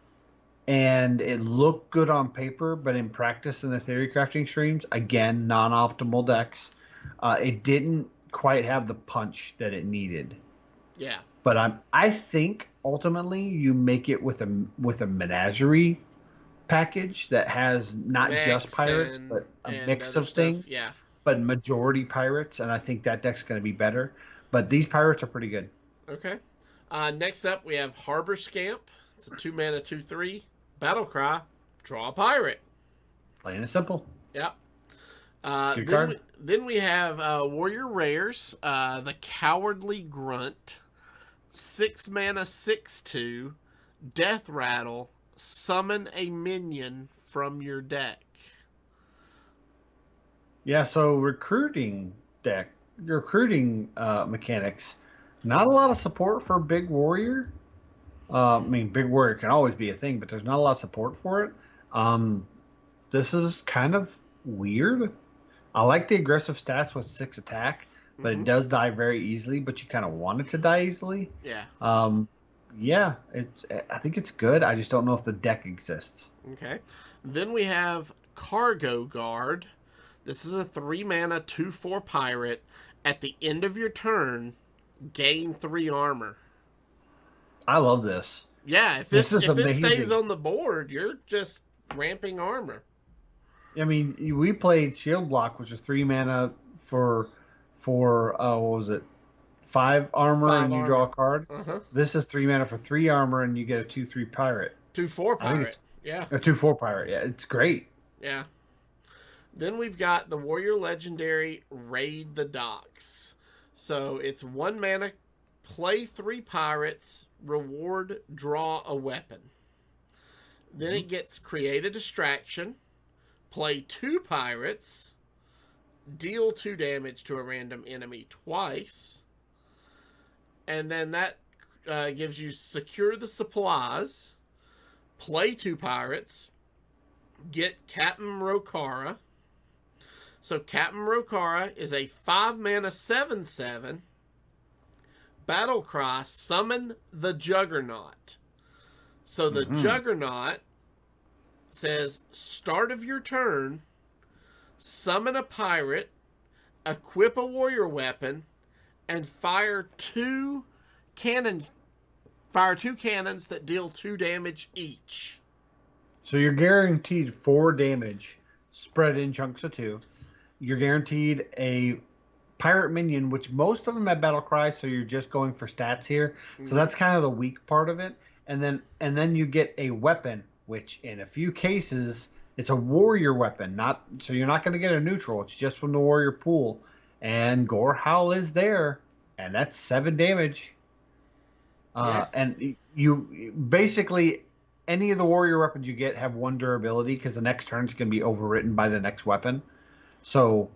And it looked good on paper, but in practice in the theory crafting streams, again, non-optimal decks, it didn't quite have the punch that it needed. Yeah. But I think ultimately you make it with a menagerie package that has not just pirates, but a mix of things. Yeah. But majority pirates, and I think that deck's going to be better. But these pirates are pretty good. Okay. Next up, we have Harbor Scamp. It's a 2 mana 2/3 battle cry. Draw a pirate. Plain and simple. Yep. Good card. Then we have Warrior Rares, the Cowardly Grunt, 6 mana 6/2, Death Rattle, summon a minion from your deck. Yeah, so recruiting mechanics. Not a lot of support for Big Warrior. I mean, Big Warrior can always be a thing, but there's not a lot of support for it. This is kind of weird. I like the aggressive stats with 6 attack, but it does die very easily, but you kind of want it to die easily. Yeah. Yeah, I think it's good. I just don't know if the deck exists. Okay. Then we have Cargo Guard. This is a 3 mana 2/4 pirate. At the end of your turn, gain 3 armor. I love this. Yeah, if this stays on the board, you're just ramping armor. I mean, we played Shield Block, which is 3 mana for what was it? 5 armor, 5 and you armor. draw a card. Uh-huh. This is 3 mana for 3 armor, and you get a 2/3 pirate. 2/4 pirate. Yeah. A 2/4 pirate. Yeah, it's great. Yeah. Then we've got the Warrior Legendary Raid the Docks. So it's 1 mana, play 3 pirates, reward, draw a weapon. Then it gets create a distraction, play 2 pirates, deal 2 damage to a random enemy twice, and then that gives you secure the supplies, play 2 pirates, get Captain Rokara. So Captain Rokara is a 5 mana 7/7 battle cry, summon the Juggernaut. So the Juggernaut says, start of your turn, summon a pirate, equip a warrior weapon, and fire 2 cannons that deal 2 damage each. So you're guaranteed 4 damage spread in chunks of 2. You're guaranteed a pirate minion, which most of them have battle cry, so you're just going for stats here. So that's kind of the weak part of it. And then you get a weapon, which in a few cases it's a warrior weapon. So you're not going to get a neutral. It's just from the warrior pool. And Gore Howl is there, and that's 7 damage. And you basically, any of the warrior weapons you get have 1 durability because the next turn is going to be overwritten by the next weapon. So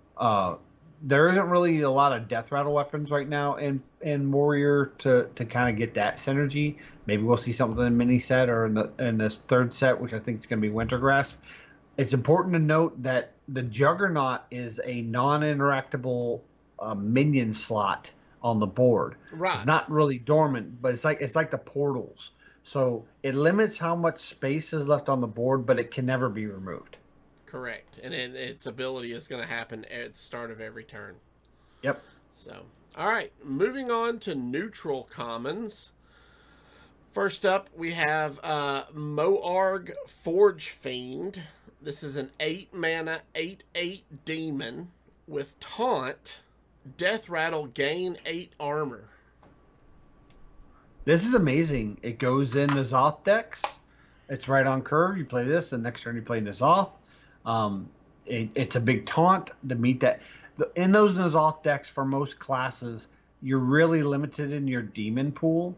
there isn't really a lot of death rattle weapons right now in warrior to kind of get that synergy. Maybe we'll see something in the mini set or in this 3rd set, which I think is going to be Winter Grasp. It's important to note that the Juggernaut is a non-interactable minion slot on the board. Right. It's not really dormant, but it's like the portals. So it limits how much space is left on the board, but it can never be removed. Correct. And then its ability is going to happen at the start of every turn. Yep. So, all right. Moving on to neutral commons. First up, we have Moarg Forge Fiend. This is an 8 mana, 8/8 demon with taunt, death rattle, gain 8 armor. This is amazing. It goes in the Zoth decks. It's right on curve. You play this, the next turn you play N'Zoth. It's a big taunt to meet that. In those N'Zoth decks, for most classes, you're really limited in your demon pool,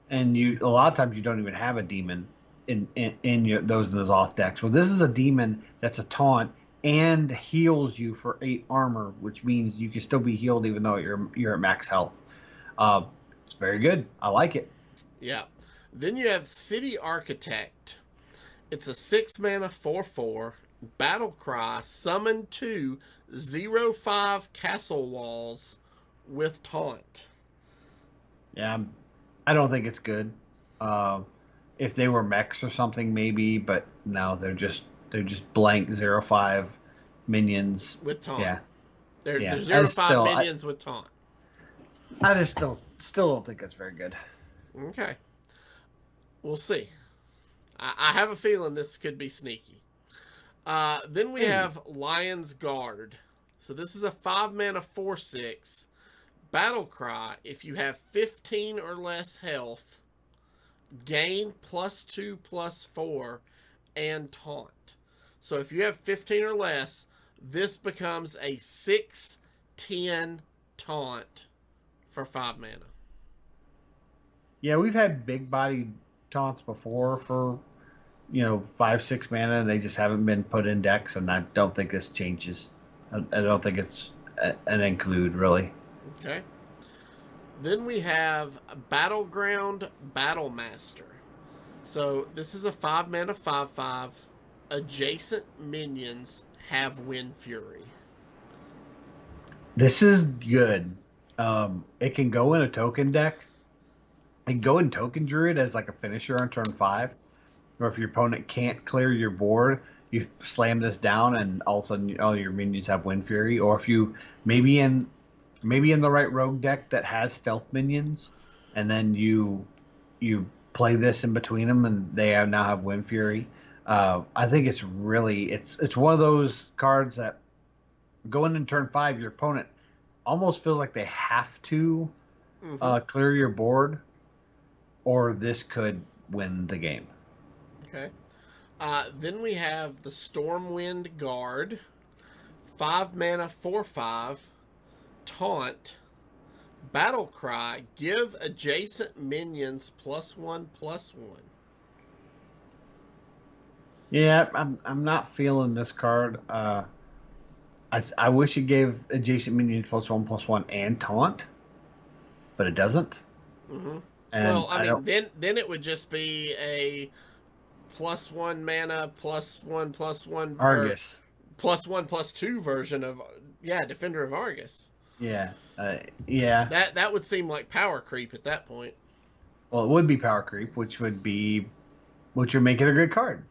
and a lot of times you don't even have a demon in those N'Zoth decks. Well, this is a demon that's a taunt and heals you for 8 armor, which means you can still be healed even though you're at max health. It's very good. I like it. Yeah. Then you have City Architect. It's a 6 mana 4/4 battle cry, summon 2 0/5 castle walls with taunt. Yeah, I don't think it's good. If they were mechs or something, maybe, but no, they're just blank 0/5 minions with taunt. Yeah, they're 0/5 minions with taunt. I just still don't think that's very good. Okay, we'll see. I have a feeling this could be sneaky. Then we have Lion's Guard. So this is a 5 mana 4/6 battle cry. If you have 15 or less health, gain +2/+4 and taunt. So if you have 15 or less, this becomes a 6/10 taunt for 5 mana. Yeah, we've had big body taunts before for 5-6 mana, and they just haven't been put in decks, and I don't think this changes. I don't think it's an include, really. Okay. Then we have Battleground Battlemaster. So this is a 5 mana 5/5. Adjacent minions have Wind Fury. This is good. It can go in a token deck. It can go in Token Druid as like a finisher on turn 5. Or if your opponent can't clear your board, you slam this down, and all of a sudden all your minions have Wind Fury. Or if you maybe in the right rogue deck that has stealth minions, and then you play this in between them, and they now have Wind Fury. I think it's really it's one of those cards that going in turn 5, your opponent almost feels like they have to clear your board, or this could win the game. Okay. Then we have the Stormwind Guard. 5 mana 4/5. Taunt. Battle Cry. Give adjacent minions +1/+1. Yeah, I'm not feeling this card. I wish it gave adjacent minions +1/+1 and taunt, but it doesn't. Mm-hmm. And well, I mean, then it would just be a +1 mana +1/+1 Argus +1/+2 version of Defender of Argus. Yeah, That would seem like power creep at that point. Well, it would be power creep, which would make it a good card.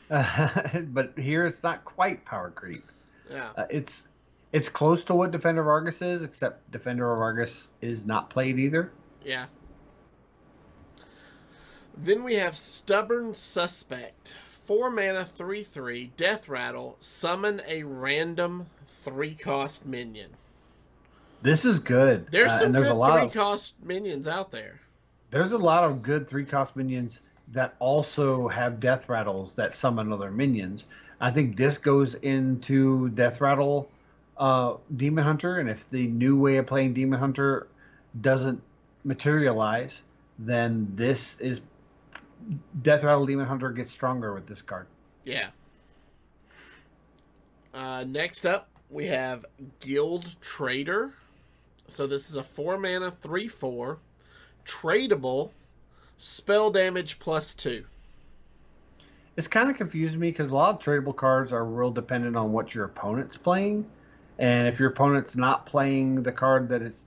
But here it's not quite power creep. Yeah, it's close to what Defender of Argus is, except Defender of Argus is not played either. Yeah. Then we have Stubborn Suspect. 4 mana 3/3 death rattle. Summon a random 3-cost minion. This is good. There's some good 3-cost minions out there. There's a lot of good 3-cost minions that also have death rattles that summon other minions. I think this goes into death rattle Demon Hunter, and if the new way of playing Demon Hunter doesn't materialize, then this is Death Rattle Demon Hunter gets stronger with this card. Yeah. Next up, we have Guild Trader. So this is a 4 mana 3/4 tradable, spell damage +2. It's kind of confused me because a lot of tradable cards are real dependent on what your opponent's playing, and if your opponent's not playing the card that is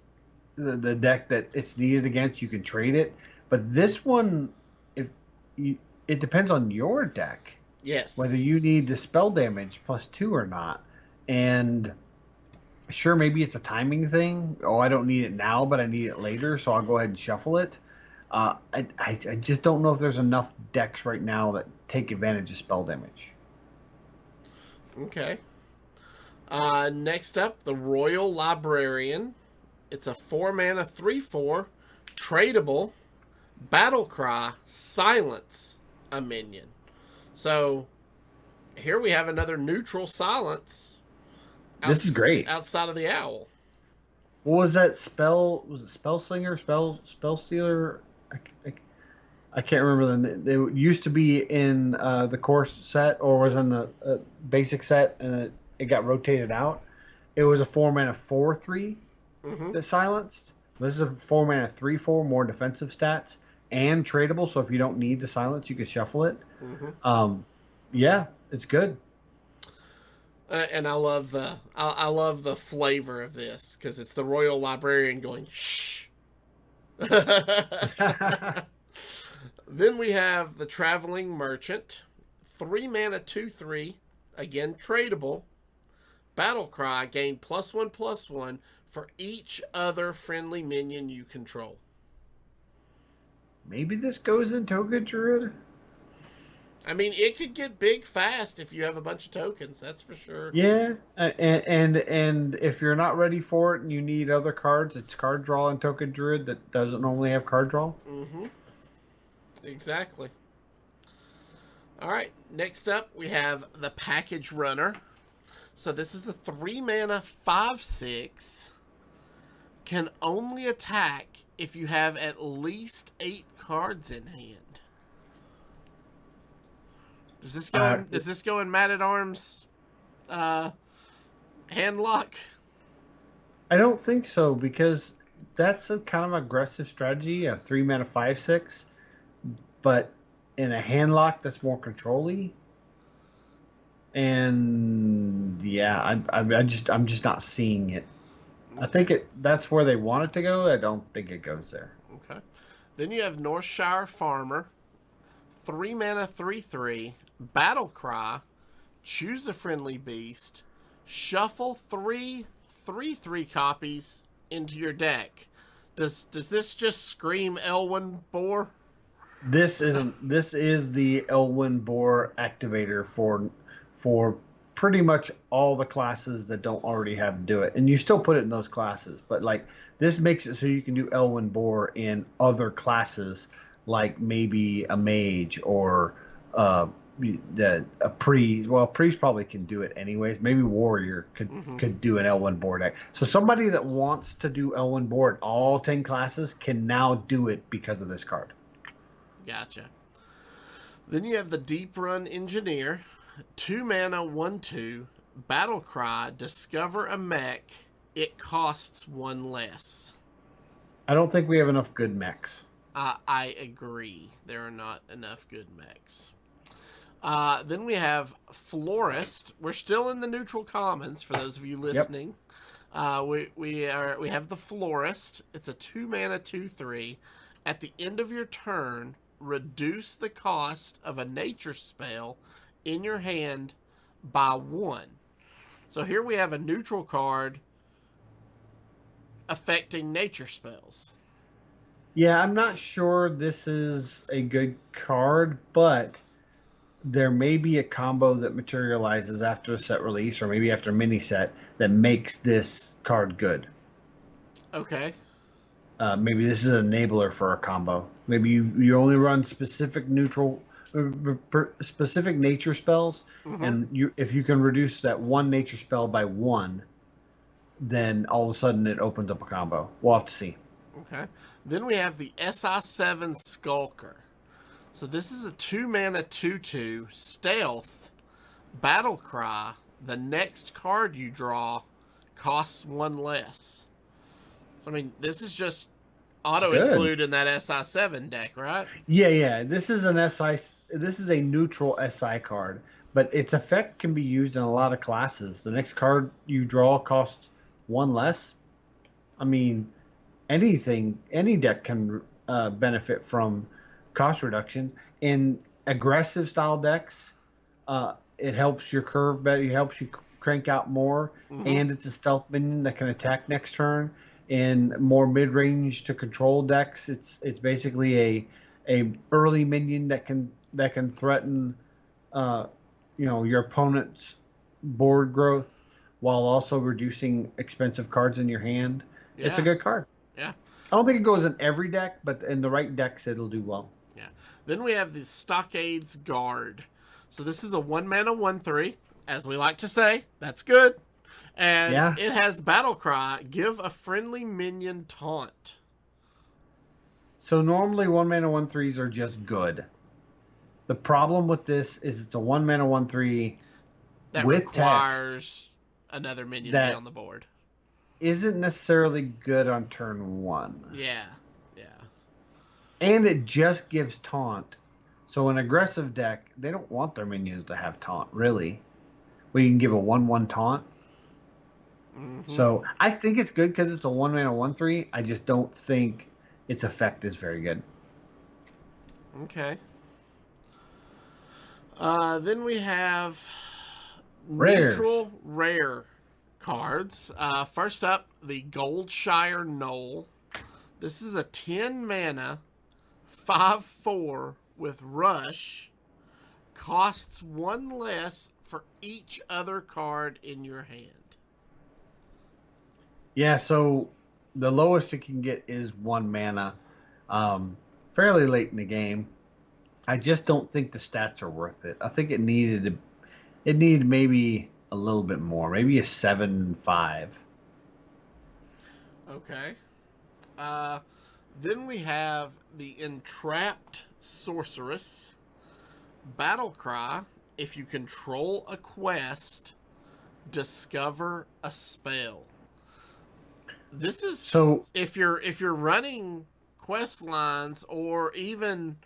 the deck that it's needed against, you can trade it. But this one, it depends on your deck. Yes. whether you need the spell damage +2 or not. And sure, maybe it's a timing thing. Oh, I don't need it now, but I need it later, so I'll go ahead and shuffle it. I just don't know if there's enough decks right now that take advantage of spell damage. Okay. Next up, the Royal Librarian. It's a 4-mana 3/4, tradable, battle cry, silence a minion. So here we have another neutral silence. This is great. Outside of the owl. What was that spell? Was it Spell Slinger? Spell Stealer? I can't remember them. They used to be in the core set, or was in the basic set, and it got rotated out. It was a 4-mana 4/3 that silenced. This is a 4-mana 3/4, more defensive stats, and tradable. So if you don't need the silence, you could shuffle it. Yeah, it's good. And I love the flavor of this because it's the Royal Librarian going shh. Then we have the Traveling Merchant, 3-mana 2/3, again tradable. Battle cry, gain +1/+1 for each other friendly minion you control. Maybe this goes in Toga Druid. I mean, it could get big fast if you have a bunch of tokens. That's for sure. Yeah, and if you're not ready for it and you need other cards, it's card draw in Toga Druid that doesn't normally have card draw. Exactly. All right. Next up, we have the Package Runner. So this is a 3-mana 5/6. Can only attack if you have at least 8 cards in hand. Does this go in Man at Arms hand lock? I don't think so, because that's a kind of aggressive strategy, a 3-mana 5/6, but in a hand lock that's more control-y. And yeah, I'm just not seeing it. I think that's where they want it to go. I don't think it goes there. Okay. Then you have Northshire Farmer, 3-mana 3/3, battle cry, choose a friendly beast, shuffle 3/3 copies into your deck. Does this just scream Elwyn Boar? This is the Elwyn Boar activator for pretty much all the classes that don't already have do it. And you still put it in those classes, but like this makes it so you can do Elwyn Boar in other classes, like maybe a mage or a priest. Well, priest probably can do it anyways. Maybe warrior could do an Elwyn Boar deck. So somebody that wants to do Elwyn Boar in all 10 classes can now do it because of this card. Gotcha. Then you have the Deep Run Engineer, 2-mana 1/2, battle cry, discover a mech. It costs 1 less. I don't think we have enough good mechs. I agree. There are not enough good mechs. Then we have Florist. We're still in the neutral commons for those of you listening. Yep. We have the Florist. It's a 2-mana 2/3. At the end of your turn, reduce the cost of a nature spell in your hand by 1. So here we have a neutral card affecting nature spells. Yeah, I'm not sure this is a good card, but there may be a combo that materializes after a set release, or maybe after a mini set, that makes this card good. Okay. Maybe this is an enabler for a combo. Maybe you only run specific nature spells, and if you can reduce that one nature spell by 1, then all of a sudden it opens up a combo. We'll have to see. Okay. Then we have the Si7 Skulker. So this is a 2-mana 2/2 stealth battle cry. The next card you draw costs 1 less. So, I mean, this is just auto include in that Si7 deck, right? Yeah. This is a neutral SI card, but its effect can be used in a lot of classes. The next card you draw costs 1 less. I mean, any deck can benefit from cost reduction. In aggressive style decks, It helps your curve better. It helps you crank out more, and it's a stealth minion that can attack next turn. In more mid-range to control decks, it's basically a early minion that can threaten your opponent's board growth while also reducing expensive cards in your hand. Yeah. It's a good card. Yeah. I don't think it goes in every deck, but in the right decks, it'll do well. Yeah. Then we have the Stockades Guard. So this is a 1-mana 1/3, as we like to say. That's good. And it has Battle Cry, give a friendly minion taunt. So normally 1-mana 1/3s are just good. The problem with this is it's a 1-mana 1/3 that with requires text another minion to be on the board. Isn't necessarily good on turn 1. Yeah. And it just gives taunt. So an aggressive deck, they don't want their minions to have taunt, really. Well, you can give a 1/1 taunt. So I think it's good because it's a 1-mana 1/3. I just don't think its effect is very good. Okay. Then we have Rares. rare cards. First up, the Gold Shire Knoll. This is a 10-mana 5/4 with Rush. Costs 1 less for each other card in your hand. Yeah, so the lowest it can get is 1 mana. Fairly late in the game. I just don't think the stats are worth it. I think it needed maybe a little bit more, maybe a 7/5. Okay. Then we have the Entrapped Sorceress. Battle Cry. If you control a quest, discover a spell. This is so if you're running quest lines or even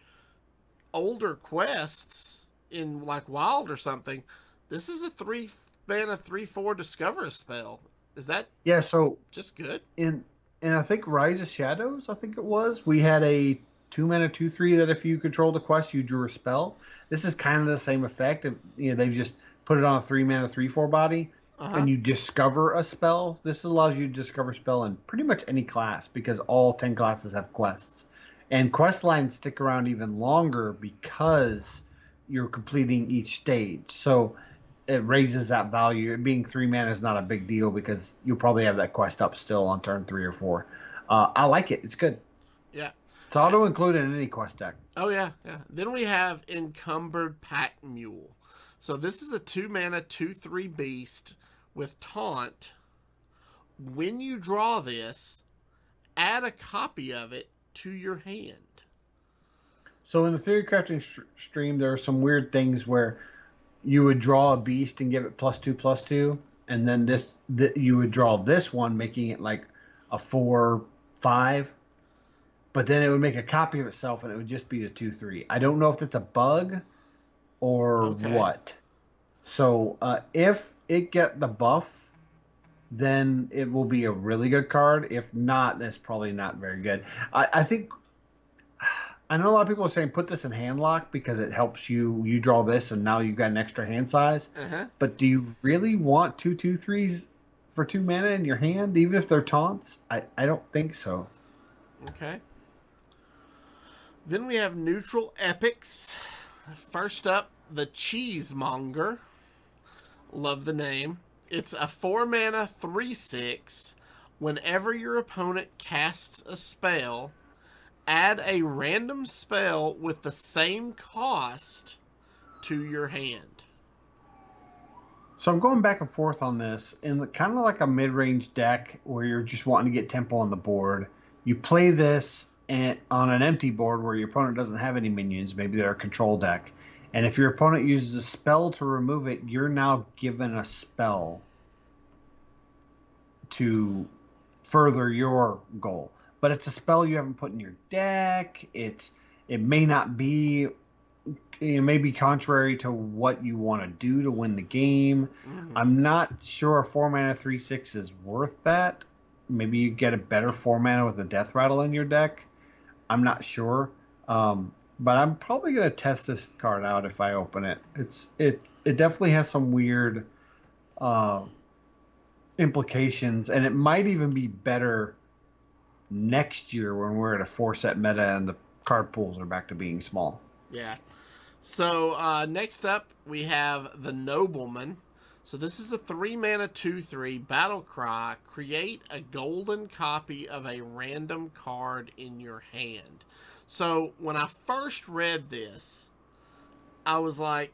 older quests in like Wild or something. This is a 3-mana 3/4 discover a spell. Is that so just good? And I think Rise of Shadows, I think it was, we had a 2-mana 2/3 that if you controlled a quest, you drew a spell. This is kind of the same effect. They've just put it on a 3-mana 3/4 body. And you discover a spell. This allows you to discover a spell in pretty much any class because all 10 classes have quests. And quest lines stick around even longer because you're completing each stage. So it raises that value. It being 3 mana is not a big deal because you'll probably have that quest up still on turn 3 or 4. I like it. It's good. Yeah. It's auto-included in any quest deck. Oh, yeah. Then we have Encumbered Pack Mule. So this is a 2-mana 2/3 beast with taunt. When you draw this, add a copy of it to your hand. So in the theory crafting stream, there are some weird things where you would draw a beast and give it +2/+2, and then you would draw this one, making it like a 4/5, but then it would make a copy of itself, and it would just be the 2/3. I don't know if that's a bug or what. So if it get the buff, then it will be a really good card. If not, that's probably not very good. I think I know a lot of people are saying put this in handlock because it helps you draw this and now you've got an extra hand size. But do you really want 2/2/3s for 2 mana in your hand, even if they're taunts? I don't think so. Okay. Then we have neutral epics. First up, the Cheesemonger. Love the name. It's a 4-mana 3/6. Whenever your opponent casts a spell, add a random spell with the same cost to your hand. So I'm going back and forth on this. In kind of like a mid-range deck where you're just wanting to get tempo on the board, you play this on an empty board where your opponent doesn't have any minions. Maybe they're a control deck. And if your opponent uses a spell to remove it, you're now given a spell to further your goal. But it's a spell you haven't put in your deck. It may not be, it may be contrary to what you want to do to win the game. I'm not sure a 4-mana 3/6 is worth that. Maybe you get a better 4-mana with a Death Rattle in your deck. I'm not sure. but I'm probably gonna test this card out if I open it. It definitely has some weird uh, implications, and it might even be better next year when we're at a 4-set meta and the card pools are back to being small. Yeah. So next up we have the Nobleman. So this is a 3-mana 2/3 battle cry. Create a golden copy of a random card in your hand. So when I first read this, I was like,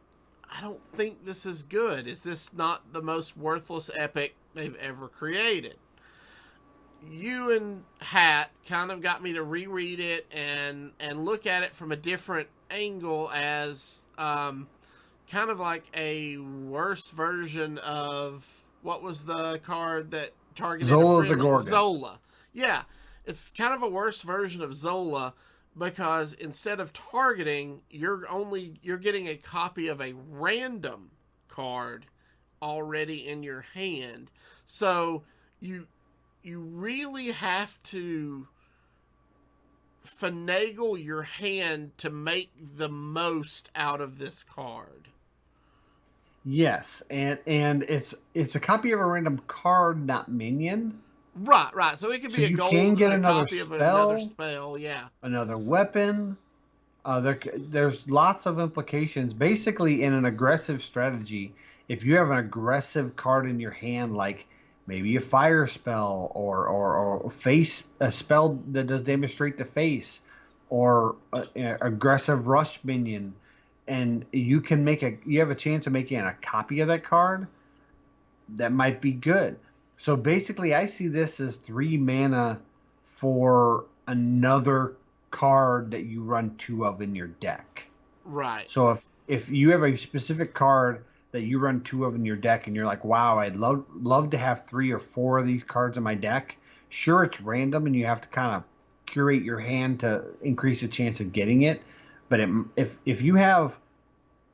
I don't think this is good. Is this not the most worthless epic they've ever created? You and Hat kind of got me to reread it and look at it from a different angle as kind of like a worse version of what was the card that targeted Zola the Gorgon. Zola. Yeah, it's kind of a worse version of Zola because instead of targeting, you're getting a copy of a random card already in your hand. So you really have to finagle your hand to make the most out of this card. Yes, and it's a copy of a random card, not minion. Right. So it could be a gold, can get copy of another spell, yeah. Another weapon. There's lots of implications. Basically, in an aggressive strategy, if you have an aggressive card in your hand, like maybe a fire spell or a spell that does damage straight to face, or a aggressive rush minion, and you have a chance of making a copy of that card, that might be good. So basically, I see this as 3 mana for another card that you run 2 of in your deck. Right. So if you have a specific card that you run 2 of in your deck and you're like, wow, I'd love to have 3 or 4 of these cards in my deck. Sure, it's random and you have to kind of curate your hand to increase the chance of getting it. But if you have,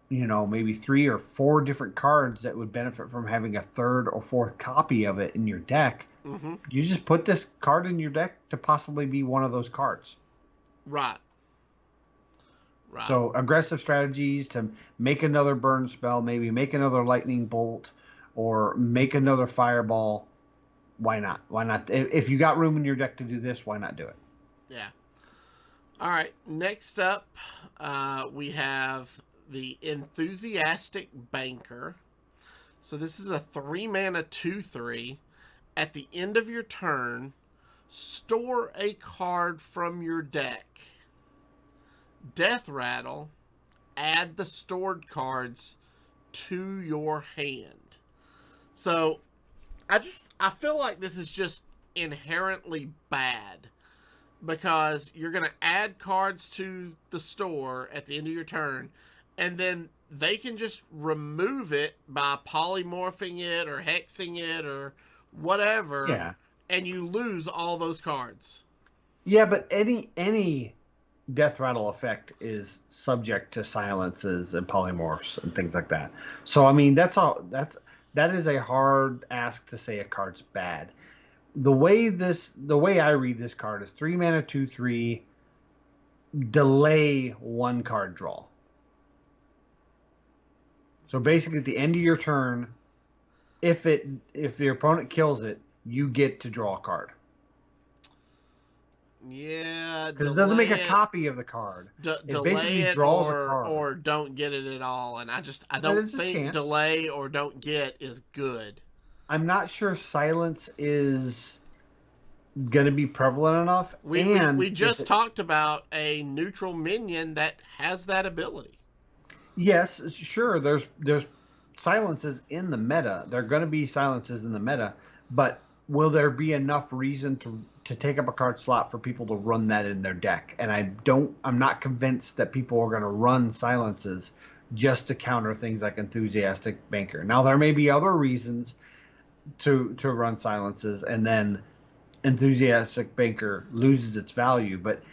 maybe 3 or 4 different cards that would benefit from having a 3rd or 4th copy of it in your deck, you just put this card in your deck to possibly be one of those cards. Right. So aggressive strategies to make another burn spell, maybe make another lightning bolt, or make another fireball. Why not? Why not? If you got room in your deck to do this, why not do it? Yeah. All right. Next up, we have the Enthusiastic Banker. So this is a 3-mana 2/3. At the end of your turn, store a card from your deck. Death Rattle, add the stored cards to your hand. So I feel like this is just inherently bad because you're going to add cards to the store at the end of your turn, and then they can just remove it by polymorphing it or hexing it or whatever. Yeah. And you lose all those cards. Yeah, but any Death Rattle effect is subject to silences and polymorphs and things like that. So I mean, that is a hard ask to say a card's bad. The way I read this card is 3 mana 2/3, delay 1 card draw. So basically, at the end of your turn, if your opponent kills it, you get to draw a card. Yeah, because it doesn't make a copy of the card. It basically draws a card, or don't get it at all. And I don't think delay or don't get is good. I'm not sure silence is going to be prevalent enough. We just talked about a neutral minion that has that ability. Yes, sure. There's silences in the meta. There are going to be silences in the meta, but will there be enough reason to take up a card slot for people to run that in their deck? And I'm not convinced that people are going to run silences just to counter things like Enthusiastic Banker. Now, there may be other reasons to run silences, and then Enthusiastic Banker loses its value. But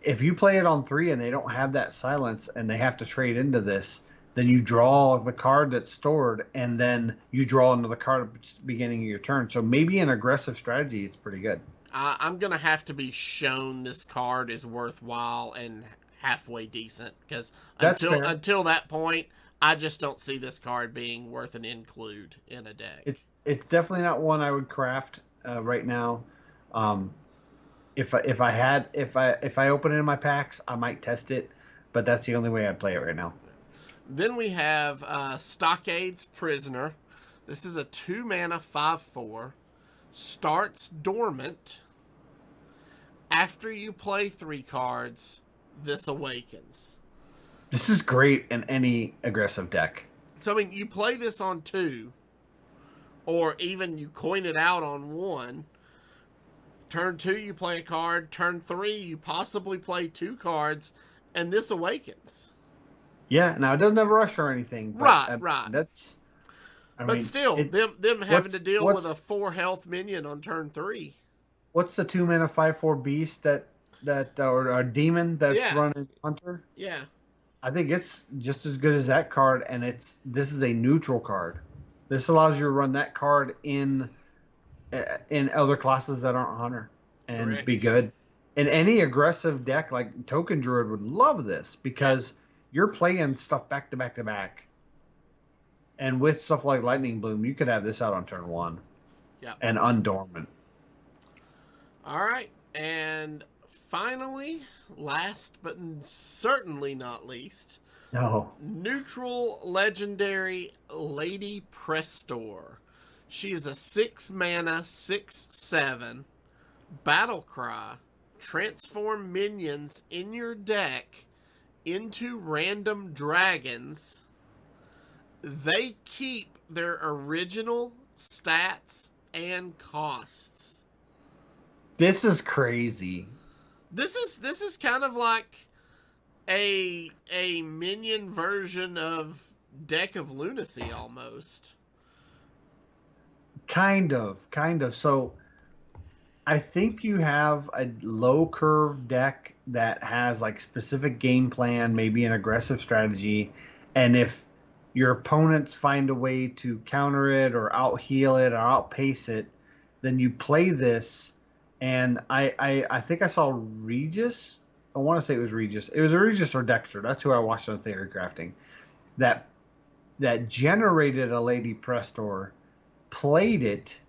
if you play it on 3 and they don't have that silence and they have to trade into this, then you draw the card that's stored, and then you draw another card at the beginning of your turn. So maybe an aggressive strategy is pretty good. I'm going to have to be shown this card is worthwhile and halfway decent, because That's fair. until that point, I just don't see this card being worth an include in a deck. It's definitely not one I would craft right now. If I open it in my packs, I might test it, but that's the only way I'd play it right now. Then we have Stockades Prisoner. This is a 2-mana 5/4. Starts dormant. After you play 3 cards, this awakens. This is great in any aggressive deck. So, I mean, you play this on 2, or even you coin it out on 1. Turn 2, you play a card. Turn 3, you possibly play 2 cards, and this awakens. Yeah, now it doesn't have rush or anything. But, Right. That's. But still, them having to deal with a 4 health minion on turn 3. What's the 2-mana 5/4 beast that or a demon that's running Hunter? Yeah. I think it's just as good as that card, and this is a neutral card. This allows you to run that card in other classes that aren't Hunter and be good. In any aggressive deck, like Token Druid would love this because you're playing stuff back to back to back. And with stuff like Lightning Bloom, you could have this out on turn 1. Yeah. And undormant. All right. And finally, last but certainly not least, neutral legendary Lady Prestor. She is a 6-mana 6/7 battle cry. Transform minions in your deck into random dragons. They keep their original stats and costs. This is crazy. This is kind of like a minion version of Deck of Lunacy almost. Kind of. So I think you have a low curve deck that has like specific game plan, maybe an aggressive strategy, and if your opponents find a way to counter it or out heal it or outpace it, then you play this. And I think I saw Regis. I want to say it was Regis. It was a Regis or Dexter. That's who I watched on Theory Crafting. That generated a Lady Prestor, played it,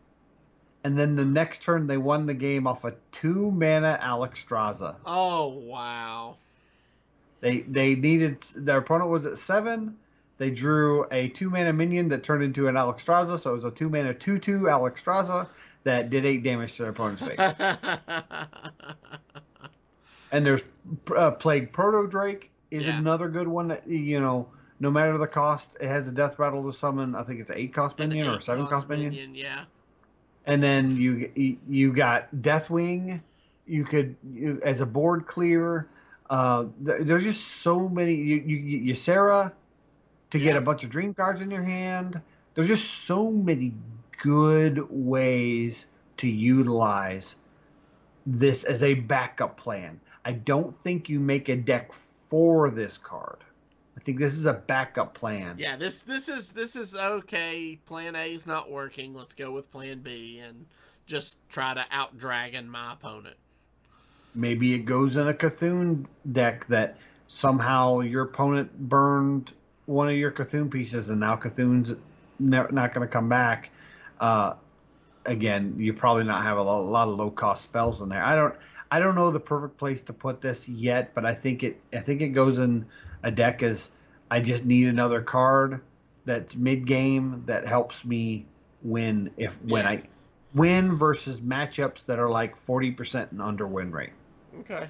and then the next turn they won the game off a 2-mana Alexstrasza. Oh wow! They needed, their opponent was at 7. They drew a 2-mana minion that turned into an Alexstrasza, so it was a 2-mana 2/2 Alexstrasza that did 8 damage to their opponent's face. And there's Plague Proto Drake is another good one that, no matter the cost, it has a death rattle to summon. I think it's an 8-cost minion or a 7-cost minion. Yeah. And then you got Deathwing. You could as a board clear. There's just so many. You Sarah to get a bunch of dream cards in your hand. There's just so many good ways to utilize this as a backup plan. I don't think you make a deck for this card. I think this is a backup plan. Yeah, this is okay. Plan A is not working. Let's go with Plan B and just try to out-dragon my opponent. Maybe it goes in a Cthulhu deck that somehow your opponent burned one of your Cthulhu pieces, and now Cthulhu's not going to come back. Again, you probably not have a lot of low-cost spells in there. I don't know the perfect place to put this yet, but I think it goes in a deck as I just need another card that's mid-game that helps me win when I win versus matchups that are like 40% and under win rate. Okay.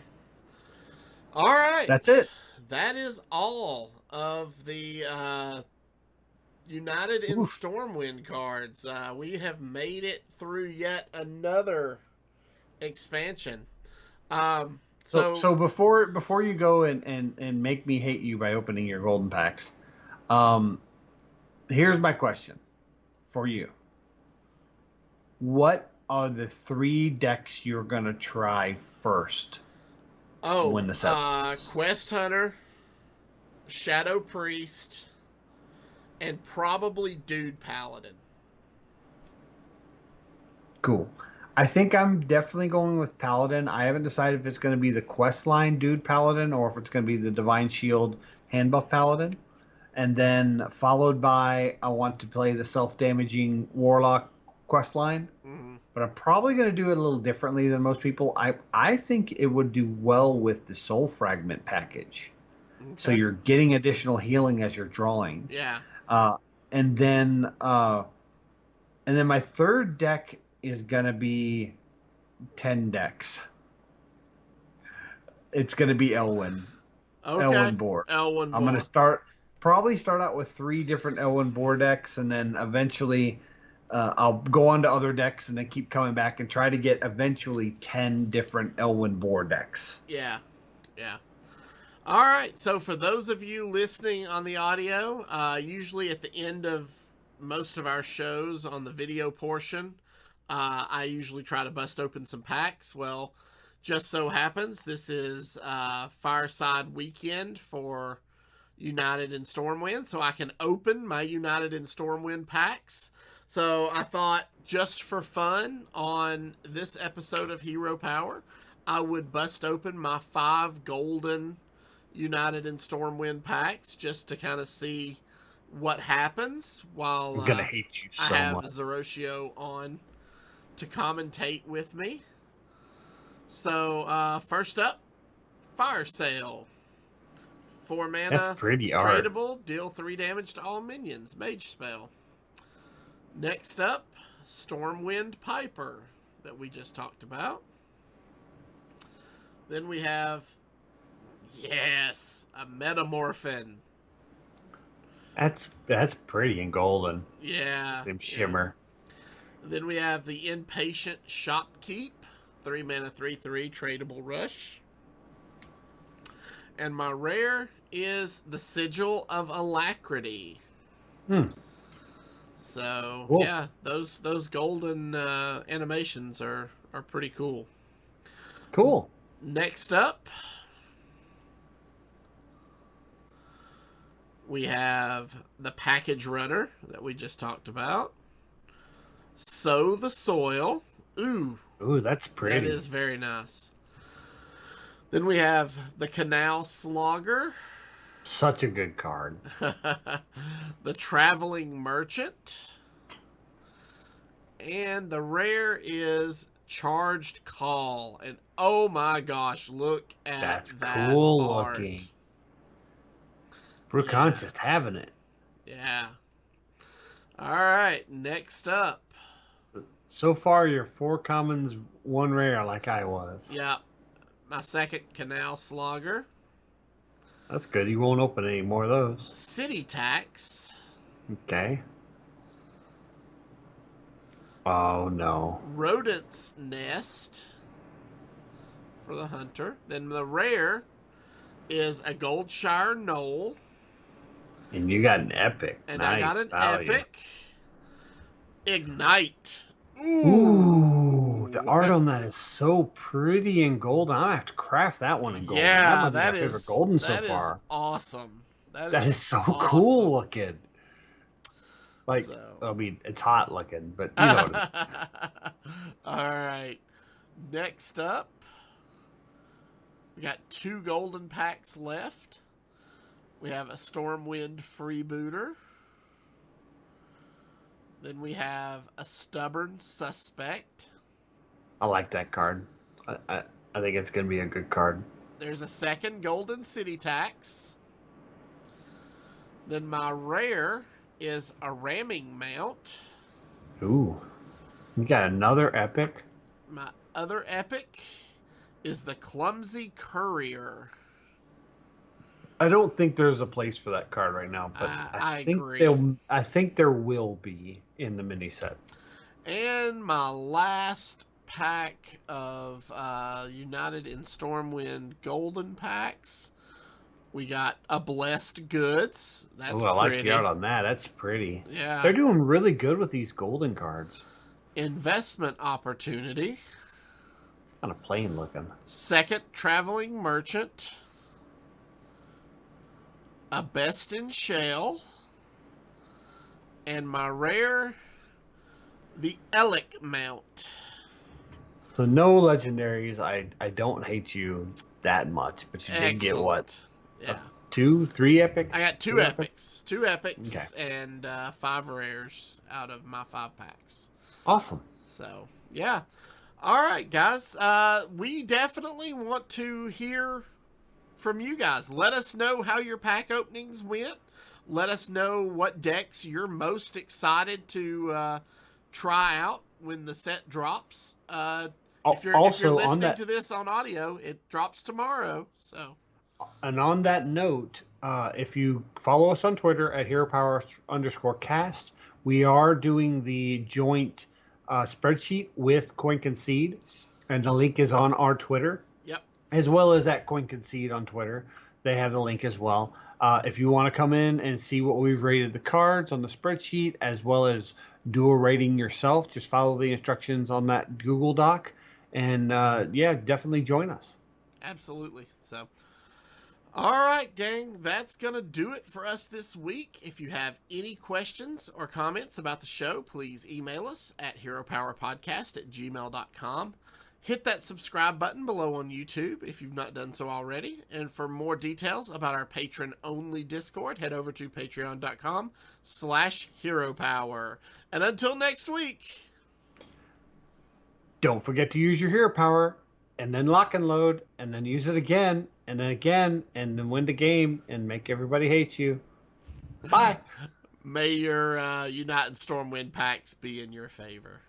All right. That's it. That is all of the United in Stormwind cards. We have made it through yet another expansion. So before you go and make me hate you by opening your golden packs, here's my question for you. What are the 3 decks you're gonna try first? When the set Quest Hunter, Shadow Priest, and probably Dude Paladin. Cool. I think I'm definitely going with Paladin. I haven't decided if it's going to be the quest line dude Paladin or if it's going to be the Divine Shield hand buff Paladin. And then followed by I want to play the self-damaging Warlock quest line. Mm-hmm. But I'm probably going to do it a little differently than most people. I think it would do well with the Soul Fragment package. Okay. So you're getting additional healing as you're drawing. Yeah. And then my third deck is gonna be 10 decks. It's gonna be Elwyn. Okay. Elwyn board. Elwyn board. I'm gonna probably start out with 3 different Elwyn board decks, and then eventually I'll go on to other decks, and then keep coming back and try to get eventually 10 different Elwyn board decks. Yeah. Yeah. All right. So for those of you listening on the audio, usually at the end of most of our shows on the video portion, I usually try to bust open some packs. Well, just so happens this is Fireside Weekend for United and Stormwind, so I can open my United and Stormwind packs. So I thought, just for fun, on this episode of Hero Power, I would bust open my 5 golden United and Stormwind packs just to kind of see what happens while I'm gonna hate you so I have much. Zerotio on to commentate with me. So first up, Fire Sale. 4 mana, That's pretty art. tradable, deal 3 damage to all minions, mage spell. Next up, Stormwind Piper that we just talked about. Then we have, yes, a Metamorphin. That's pretty in golden. Yeah. Them shimmer. Yeah. Then we have the Impatient Shopkeep. 3 mana, 3/3, tradable rush. And my rare is the Sigil of Alacrity. So, cool. Yeah, those golden animations are pretty cool. Cool. Next up, we have the Package Runner that we just talked about. Sow the Soil. Ooh, that's pretty. that is very nice. Then we have the Canal Slogger. Such a good card. The Traveling Merchant. And the rare is Charged Call. And oh my gosh, look at That's that cool art. looking. Brucon's just having it. Yeah. All right, next up. So far, you're 4 commons, 1 rare, like I was. Yeah, my second Canal Slogger. That's good. You won't open any more of those. City Tax. Okay. Oh, no. Rodent's Nest for the Hunter. Then the rare is a Gold Shire Knoll. And you got an epic. And nice I got an value. epic Ignite. Ooh, the art on that is so pretty in golden. I have to craft that one in golden. Yeah, that might be my favorite golden so far. Awesome. That is so awesome. cool looking. Like, So. I mean, it's hot looking, but you know. All right. Next up, we got 2 golden packs left. We have a Stormwind Freebooter. Then we have a Stubborn Suspect. I like that card. I think it's going to be a good card. There's a second Golden City Tax. Then my rare is a Ramming Mount. Ooh. You got another epic? My other epic is the Clumsy Courier. I don't think there's a place for that card right now, but I think agree. I think there will be in the mini set. And my last pack of United and Stormwind golden packs, we got a Blessed Goods. That's I pretty. like the art on that. That's pretty. Yeah. They're doing really good with these golden cards. Investment Opportunity. Kind of plain looking. Second Traveling Merchant. A Best in Shell. And my rare, the Elec Mount. So no legendaries. I don't hate you that much, but you did get what? Yeah. 2, 3 epics? I got two epics. 2 epics Okay. and 5 rares out of my 5 packs. Awesome. So, yeah. All right, guys. We definitely want to hear from you guys. Let us know how your pack openings went. Let us know what decks you're most excited to try out when the set drops. If you're listening to this on audio, it drops tomorrow. So, and on that note, if you follow us on Twitter at HeroPower_cast, we are doing the joint spreadsheet with Coin Concede, and the link is on our Twitter. Yep. As well as at Coin Concede on Twitter. They have the link as well. If you want to come in and see what we've rated the cards on the spreadsheet, as well as do a rating yourself, just follow the instructions on that Google Doc. And definitely join us. Absolutely. So, all right, gang, that's going to do it for us this week. If you have any questions or comments about the show, please email us at heropowerpodcast@gmail.com. Hit that subscribe button below on YouTube if you've not done so already. And for more details about our patron-only Discord, head over to patreon.com/heropower. And until next week, don't forget to use your hero power, and then lock and load, and then use it again, and then win the game, and make everybody hate you. Bye. May your Unite and Stormwind packs be in your favor.